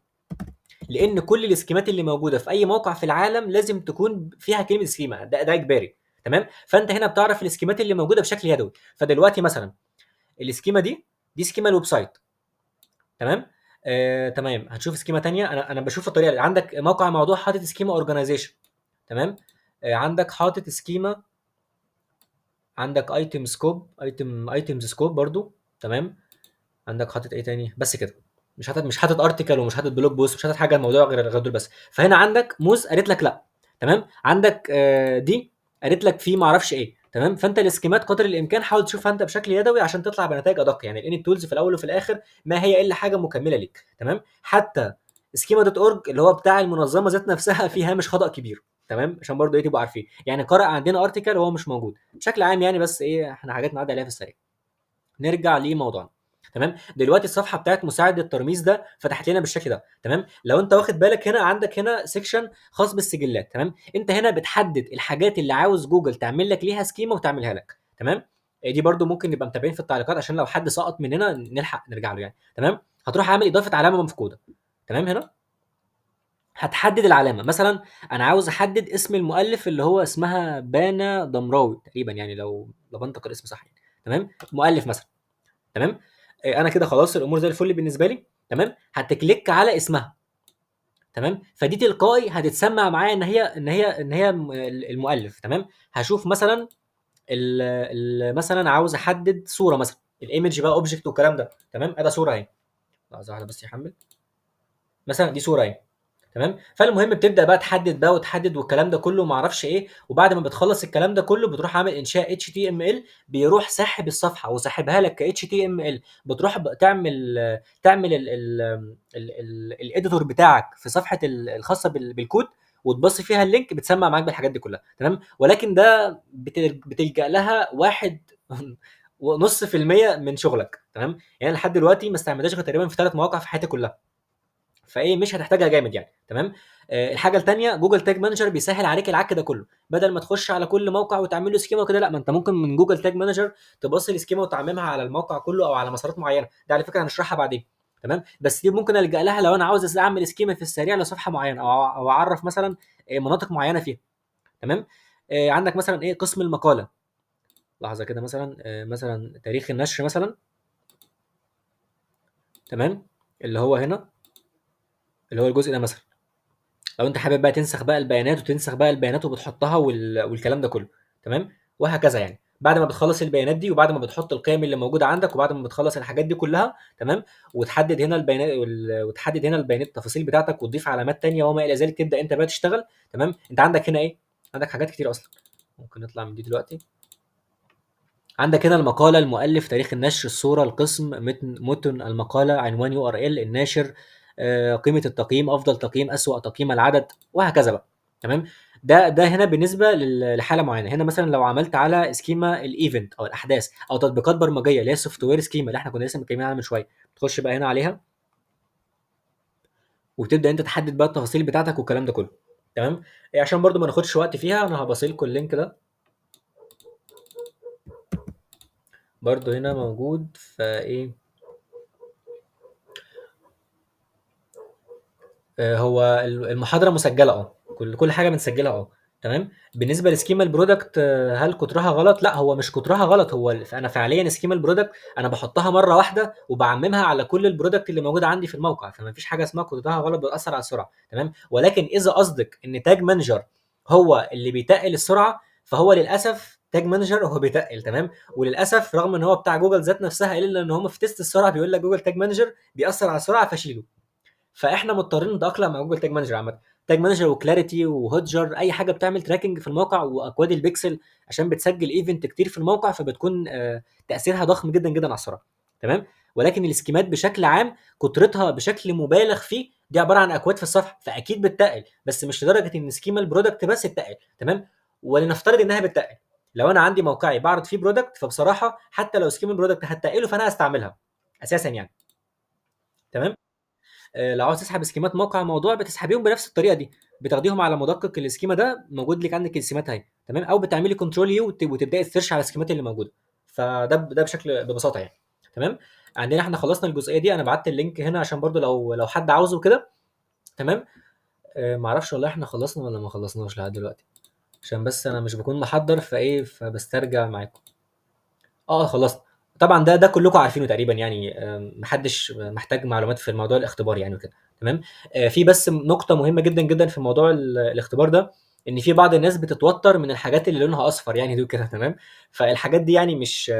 لان كل السكيمات اللي موجوده في اي موقع في العالم لازم تكون فيها كلمه سكيما، ده اجباري. تمام. فانت هنا بتعرف السكيمات اللي موجوده بشكل يدوي. فدلوقتي مثلا السكيما دي سكيما الويب سايت. تمام. تمام. هتشوف سكيما تانية. انا بشوف الطريقه اللي عندك موقع موضوع حاطط سكيما اورجانيزيشن. تمام. عندك حاطط سكيما، عندك ايتمز سكوب برضو. تمام. عندك حاطط ايه تاني؟ بس كده. مش حاطط ارتكل ومش حاطط بلوج بوست، مش حاطط حاجه الموضوع غير دول بس. فهنا عندك موز قالت لك لا. تمام. عندك دي قالت لك في ما اعرفش ايه. تمام. فانت الاسكيمات قدر الامكان حاول تشوفها انت بشكل يدوي عشان تطلع بنتائج ادق يعني، لان التولز في الاول وفي الاخر ما هي الا حاجه مكمله ليك. تمام. حتى سكيما دوت اورج اللي هو بتاع المنظمه ذات نفسها في هامش خطا كبير. تمام. عشان برضه ايه تبقوا عارفين يعني، قرأ عندنا ارتكل وهو مش موجود بشكل عام يعني. بس ايه احنا حاجات نعدي عليها في السريع. نرجع لموضوعنا. تمام. دلوقتي الصفحه بتاعت مساعد الترميز ده فتحت لنا بالشكل ده. تمام. لو انت واخد بالك هنا عندك هنا سيكشن خاص بالسجلات. تمام. انت هنا بتحدد الحاجات اللي عاوز جوجل تعمل لك ليها سكيما وتعملها لك. تمام. دي برضو ممكن نبقى متابعين في التعليقات عشان لو حد سقط مننا نلحق نرجع له يعني. تمام. هتروح عامل اضافه علامه مفقوده. تمام. هنا هتحدد العلامه، مثلا انا عاوز احدد اسم المؤلف اللي هو اسمها بانا ضمراوي تقريبا، يعني لو بنطق الاسم صح يعني. تمام، مؤلف مثلا. تمام. انا كده خلاص الامور زي الفل بالنسبه لي. تمام، هتكليك على اسمها. تمام، فدي تلقائي هتتسمع معايا ان هي المؤلف. تمام، هشوف مثلا مثلا عاوز احدد صوره مثلا، الايمج بقى اوبجكت والكلام ده. تمام، ادي صوره اهي. لحظه واحده بس يحمل. مثلا دي صوره اهي. تمام، فالمهم بتبدا بقى تحدد بقى وتحدد والكلام ده كله ما اعرفش ايه، وبعد ما بتخلص الكلام ده كله بتروح عامل انشاء HTML، بيروح ساحب الصفحه وساحبها لك ك HTML. بتروح تعمل الايديتور بتاعك في صفحه الخاصه بالكود، وتبص فيها اللينك بتسمع معاك بالحاجات دي كلها. تمام، ولكن ده بتلجأ لها واحد ونص في المية من شغلك. تمام، يعني لحد دلوقتي ما استعملتهاش غير تقريبا في 3 مواقع في حياتي كلها، فايه مش هتحتاجها جامد يعني. تمام. الحاجه الثانيه، جوجل تاج مانجر بيسهل عليك العك ده كله، بدل ما تخش على كل موقع وتعمل له سكيما وكده. لا، ما انت ممكن من جوجل تاج مانجر تبص السكيما وتعممها على الموقع كله او على مسارات معينه. ده على فكره هنشرحها بعدين. تمام، بس دي ممكن الجا لها لو انا عاوز اعمل سكيما في السريع لصفحه معينه، او اعرف مثلا مناطق معينه فيها. تمام. عندك مثلا ايه قسم المقاله. لحظه كده، مثلا مثلا تاريخ النشر مثلا. تمام، اللي هو هنا، اللي هو الجزء ده مثلا. لو انت حابب بقى تنسخ بقى البيانات وتنسخ بقى البيانات وبتحطها والكلام ده كله. تمام، وهكذا يعني. بعد ما بتخلص البيانات دي، وبعد ما بتحط القيم اللي موجوده عندك، وبعد ما بتخلص الحاجات دي كلها. تمام، وتحدد هنا البيانات وتحدد هنا البيانات التفاصيل بتاعتك، وتضيف علامات تانية وما الى ذلك، تبدا انت بقى تشتغل. تمام، انت عندك هنا ايه؟ عندك حاجات كتير اصلا. ممكن نطلع من دي دلوقتي. عندك هنا المقالة، المؤلف، تاريخ النشر، الصورة، القسم، متن المقالة، عنوان URL الناشر، قيمة التقييم، أفضل تقييم، أسوأ تقييم، العدد، وهكذا بقى. تمام. ده هنا بالنسبة لحالة معينة. هنا مثلا لو عملت على سكيما الايفنت أو الأحداث أو تطبيقات برمجية اللي هي السوفت وير سكيما اللي احنا كنا لسه متكلمين عنها من شوية، تخش بقى هنا عليها وتبدأ أنت تحدد بقى التفاصيل بتاعتك والكلام ده كله. تمام. عشان برضو ما ناخدش وقت فيها، أنا هبصيلكوا اللينك ده برضو هنا موجود فإيه. هو المحاضرة مسجلة كل حاجة بنسجلها تمام. بالنسبة لسكيما البرودكت، هل كترها غلط؟ لا، هو مش كترها غلط. هو انا فعليا سكيما البرودكت انا بحطها مرة واحدة وبعممها على كل البرودكت اللي موجودة عندي في الموقع، فما فيش حاجة اسمها كترها غلط بتأثر على السرعة. تمام، ولكن اذا قصدك ان تاج مانجر هو اللي بيتقل السرعة، فهو للاسف تاج مانجر هو بيتقل. تمام، وللاسف رغم ان هو بتاع جوجل ذات نفسها الا ان هم في تيست السرعة بيقول لك جوجل تاج مانجر بيأثر على السرعة فشيله. فاحنا مضطرين نتاقلم مع جوجل تاج مانجر عامه. تاج مانجر وكلاريتي وهوتجر، اي حاجه بتعمل تراكنج في الموقع، واكواد البيكسل عشان بتسجل ايفنت كتير في الموقع، فبتكون تاثيرها ضخم جدا جدا على السرعه. تمام، ولكن السكيمات بشكل عام كترتها بشكل مبالغ فيه، دي عباره عن اكواد في الصفحه، فاكيد بتتقل، بس مش لدرجه ان سكيما البرودكت بس تتقل. تمام، ولنفترض انها بتتقل. لو انا عندي موقعي بعرض فيه برودكت، فبصراحه حتى لو سكيما البرودكت هتقله فانا هستعملها اساسا يعني. تمام. لو عاوز تسحب سكيمات موقع موضوع بتسحبيهم بنفس الطريقه دي، بتاخديهم على مدقق السكيما ده موجود لك عندك السكيمات اهي. تمام، او بتعملي كنترول يو وتبداي تسيرش على السكيمات اللي موجوده. ده بشكل ببساطه يعني. تمام، عندنا احنا خلصنا الجزئيه دي. انا بعت اللينك هنا عشان برضو لو حد عاوزه كده. تمام. معرفش والله احنا خلصنا ولا ما خلصناش لحد دلوقتي، عشان بس انا مش بكون محضر فايه فبسترجع معاكم. خلصت. طبعا ده كلكم عارفينه تقريبا يعني، محدش محتاج معلومات في الموضوع الاختبار يعني وكده. تمام. في بس نقطة مهمة جدا جدا في موضوع الاختبار ده، ان في بعض الناس بتتوتر من الحاجات اللي لونها اصفر يعني دي وكده. تمام، فالحاجات دي يعني مش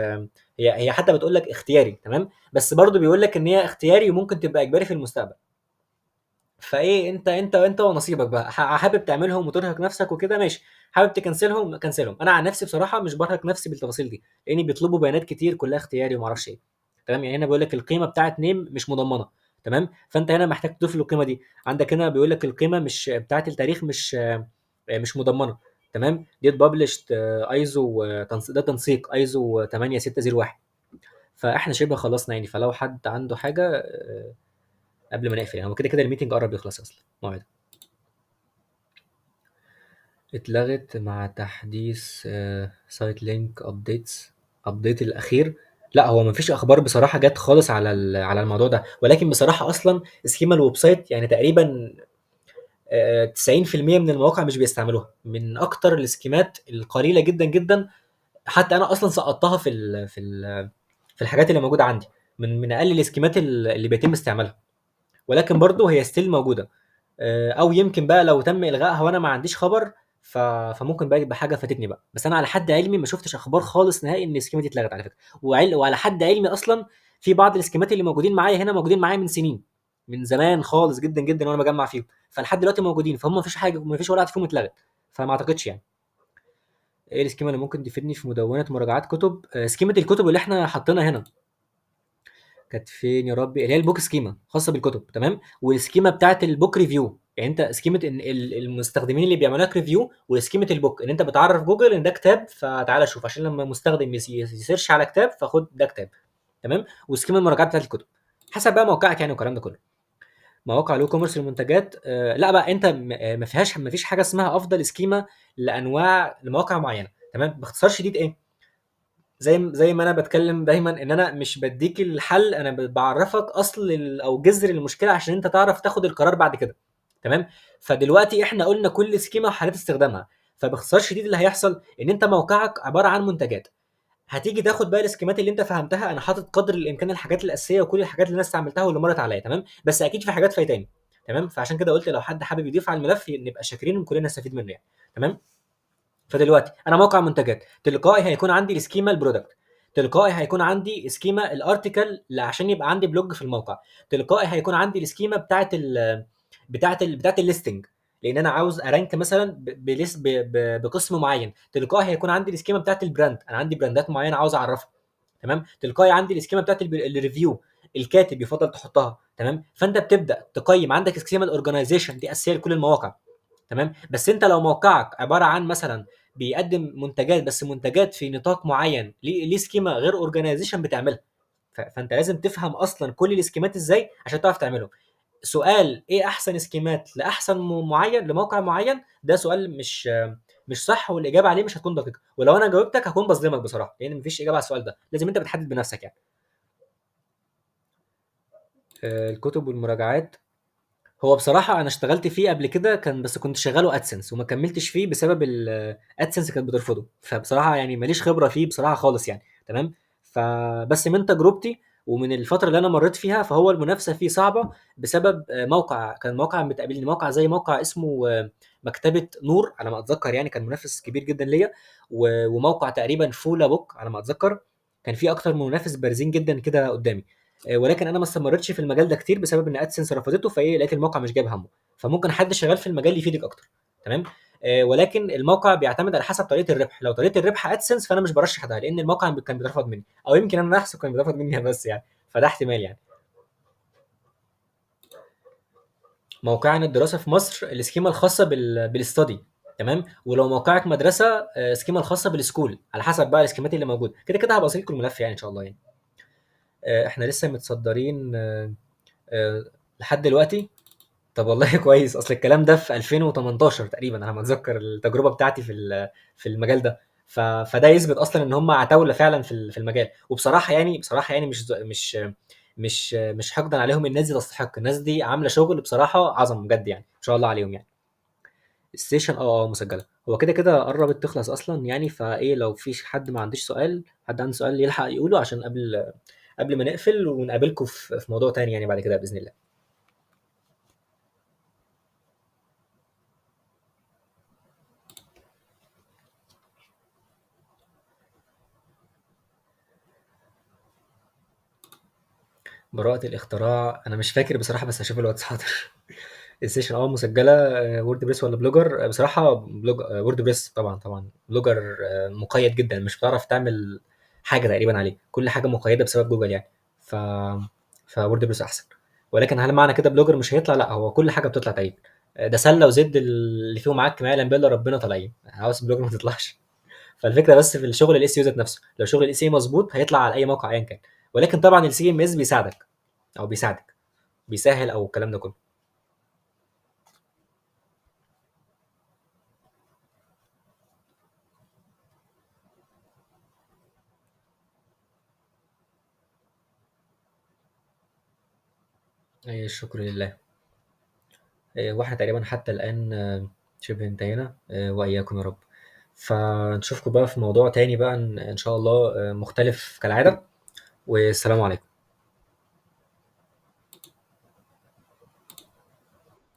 هي حتى بتقول لك اختياري. تمام، بس برضو بيقول لك ان هي اختياري وممكن تبقى اجباري في المستقبل. فايه انت ونصيبك بقى، حابب تعملهم وترهق نفسك وكده ماشي، حابب تكنسلهم كنسلهم. انا عن نفسي بصراحه مش برهق نفسي بالتفاصيل دي، لاني بيطلبوا بيانات كتير كلها اختياري وما اعرفش ايه. تمام، يعني هنا بيقول لك القيمه بتاعه نيم مش مضمنه. تمام، فانت هنا محتاج تضيف له القيمه دي. عندك هنا بيقول لك القيمه مش بتاعه التاريخ مش مضمنه. تمام، ديت ببلشت ايزو، ده تنسيق ايزو 8601. فاحنا شبه خلصنا يعني، فلو حد عنده حاجه قبل ما نقفل يعني، هو كده كده الميتنج قرب يخلص اصلا موعد. اتلغت مع تحديث سايت لينك ابديت الاخير. لأ، هو ما فيش أخبار بصراحة جات خالص على الموضوع ده، ولكن بصراحة أصلًا schema الwebsite يعني تقريبًا 90% من المواقع مش بيستعملوها، من أكتر الإسكيمات القليلة جدًا، جدًا، حتى أنا أصلًا سقطتها في الحاجات اللي موجودة عندي، من أقل الإسكيمات اللي بيتم استعمالها، ولكن برضه هي still موجودة. أو يمكن بقى لو تم إلغائها وأنا ما عنديش خبر، فممكن بقى يبقى حاجة فاتتني بقى، بس أنا على حد علمي ما شُفتش أخبار خالص نهائي إن الإسكيما دي اتلغت على فكرة، وعلى حد علمي أصلًا في بعض الإسكيمات اللي موجودين معايا هنا موجودين معايا من سنين، من زمان خالص جدًا، جدًا وأنا باجمّع فيهم، فلحد دلوقتي موجودين، فهُم ما فيش حاجة ما فيش ولا واحدة فيهم اتلغت، فما أعتقدش يعني. إيه الإسكيما اللي ممكن تفيدني في مدونة مراجعات كُتب؟ إسكيمة الكُتب اللي إحنا حاطينها هنا. كانت فين يا ربي؟ اللي هي البوك سكيما خاصه بالكتب، تمام، والسكيما بتاعت البوك ريفيو، يعني انت سكيمه ان المستخدمين اللي بيعملوا لك ريفيو، وسكيمه البوك ان انت بتعرف جوجل ان ده كتاب فتعالى شوف، عشان لما مستخدم يسيرش على كتاب فخد ده كتاب، تمام، وسكيما المراجعات بتاعت الكتب حسب بقى موقعك يعني والكلام ده كله. مواقع الاي كوميرس للمنتجات لا بقى انت ما فيش حاجه اسمها افضل سكيما لانواع لمواقع معينه، تمام، باختصار شديد ايه، زي ما انا بتكلم دايما ان انا مش بديك الحل، انا بعرفك اصل او جذر المشكله عشان انت تعرف تاخد القرار بعد كده، تمام. فدلوقتي احنا قلنا كل سكيما وحالات استخدامها، فباختصار شديد اللي هيحصل ان انت موقعك عباره عن منتجات، هتيجي تاخد بقى السكيمات اللي انت فهمتها، انا حاطط قدر الامكان الحاجات الاساسيه وكل الحاجات اللي انا استعملتها واللي مرت عليا، تمام، بس اكيد في حاجات فايتاني، تمام، فعشان كده قلت لو حد حابب يضيف على الملف نبقى شاكرين وكلنا نستفيد منه يعني، تمام. فدلوقتي انا موقع منتجات، تلقائي هيكون عندي السكيما البرودكت، تلقائي هيكون عندي سكيما الارتكل عشان يبقى عندي بلوج في الموقع، تلقائي هيكون عندي السكيما بتاعه الليستنج، لان انا عاوز ارانك مثلا بقسم معين، تلقائي هيكون عندي السكيما بتاعه البراند، انا عندي براندات معينه عاوز اعرفها، تمام، تلقائي عندي السكيما بتاعه الريفيو، الكاتب يفضل تحطها، تمام، فانت بتبدا تقيم، عندك سكيما الاورجنايزيشن دي اساسيه لكل المواقع، تمام، بس انت لو موقعك عباره عن مثلا بيقدم منتجات بس منتجات في نطاق معين ليه سكيما غير اورجانيزيشن بتعملها، فانت لازم تفهم اصلا كل السكيمات ازاي عشان تعرف تعمله. سؤال ايه احسن سكيمات لاحسن معين لموقع معين، ده سؤال مش صح، والاجابه عليه مش هتكون دقيقه، ولو انا جاوبتك هكون بظلمك بصراحه، لان مفيش اجابه على السؤال ده، لازم انت بتحدد بنفسك يعني. الكتب والمراجعات، هو بصراحة أنا اشتغلت فيه قبل كده كان، بس كنت شغاله ادسنس وما كملتش فيه بسبب الادسنس كانت بترفضه، فبصراحة يعني ماليش خبرة فيه بصراحة خالص يعني، تمام. فبس من تجربتي ومن الفترة اللي أنا مريت فيها، فهو المنافسة فيه صعبة بسبب موقع، كان موقع بتقابلني موقع زي موقع اسمه مكتبة نور على ما أتذكر، يعني كان منافس كبير جدا ليا، وموقع تقريبا فولا بوك على ما أتذكر، كان في أكتر من منافس بارزين جدا كده قدامي، ولكن انا ما استمرتش في المجال ده كتير بسبب ان ادسنس رفضته، فايه لقيت الموقع مش جايب همه، فممكن حد شغال في المجال يفيدك اكتر، تمام. ولكن الموقع بيعتمد على حسب طريقه الربح، لو طريقه الربح ادسنس فانا مش برشح ده، لان الموقع كان بيترفض مني، او يمكن انا نفسه كان بيترفض مني بس يعني، فده احتمال يعني. موقعنا الدراسه في مصر السكيما الخاصه بالاستادي، تمام، ولو موقعك مدرسه سكيما الخاصه بالسكول، على حسب بقى السكيمات اللي موجوده، كده كده هبقى لكم الملف يعني ان شاء الله يعني. احنا لسه متصدرين لحد دلوقتي. طب والله كويس، اصل الكلام ده في 2018 تقريبا، انا متذكر التجربه بتاعتي في المجال ده، فده يثبت اصلا ان هم عتاوله فعلا في المجال، وبصراحه يعني بصراحه يعني مش حقدا عليهم، الناس دي تستحق، الناس دي عامله شغل بصراحه عظم بجد يعني، ان شاء الله عليهم يعني. السيشن مسجله، هو كده كده قربت تخلص اصلا يعني، فايه لو في حد ما عندوش سؤال، حد عنده سؤال يلحق يقوله عشان قبل ما نقفل ونقابلكم في موضوع تاني يعني بعد كده باذن الله. براءة الاختراع انا مش فاكر بصراحة، بس هشوف الواتس حاضر. السيشن مسجلة وورد بريس ولا بلوجر؟ بصراحة بلوج وورد بريس طبعا، طبعا بلوجر مقيد جدا، مش بتعرف تعمل حاجة تقريبا عليه، كل حاجة مقيدة بسبب جوجل يعني، ف فورد بريس احسن، ولكن هل معنى كده بلوجر مش هيطلع؟ لا، هو كل حاجة بتطلع تقريبا، ده سلة وزد اللي فيهم معاك ما يعلم بالله ربنا طالعين، عاوز بلوجر ما تطلعش. فالفكرة بس في الشغل الاس يو ذات نفسه، لو شغل الاس اي مظبوط هيطلع على اي موقع ايا كان، ولكن طبعا السي ام اس بيساعدك، او بيسهل او الكلام ده كله. الشكر لله. وإحنا تقريبًا حتى الآن شِبه انتهينا، وإياكم يا رب. فنشوفكم بقى في موضوع تاني بقى إن شاء الله مختلف كالعادة، والسلام عليكم.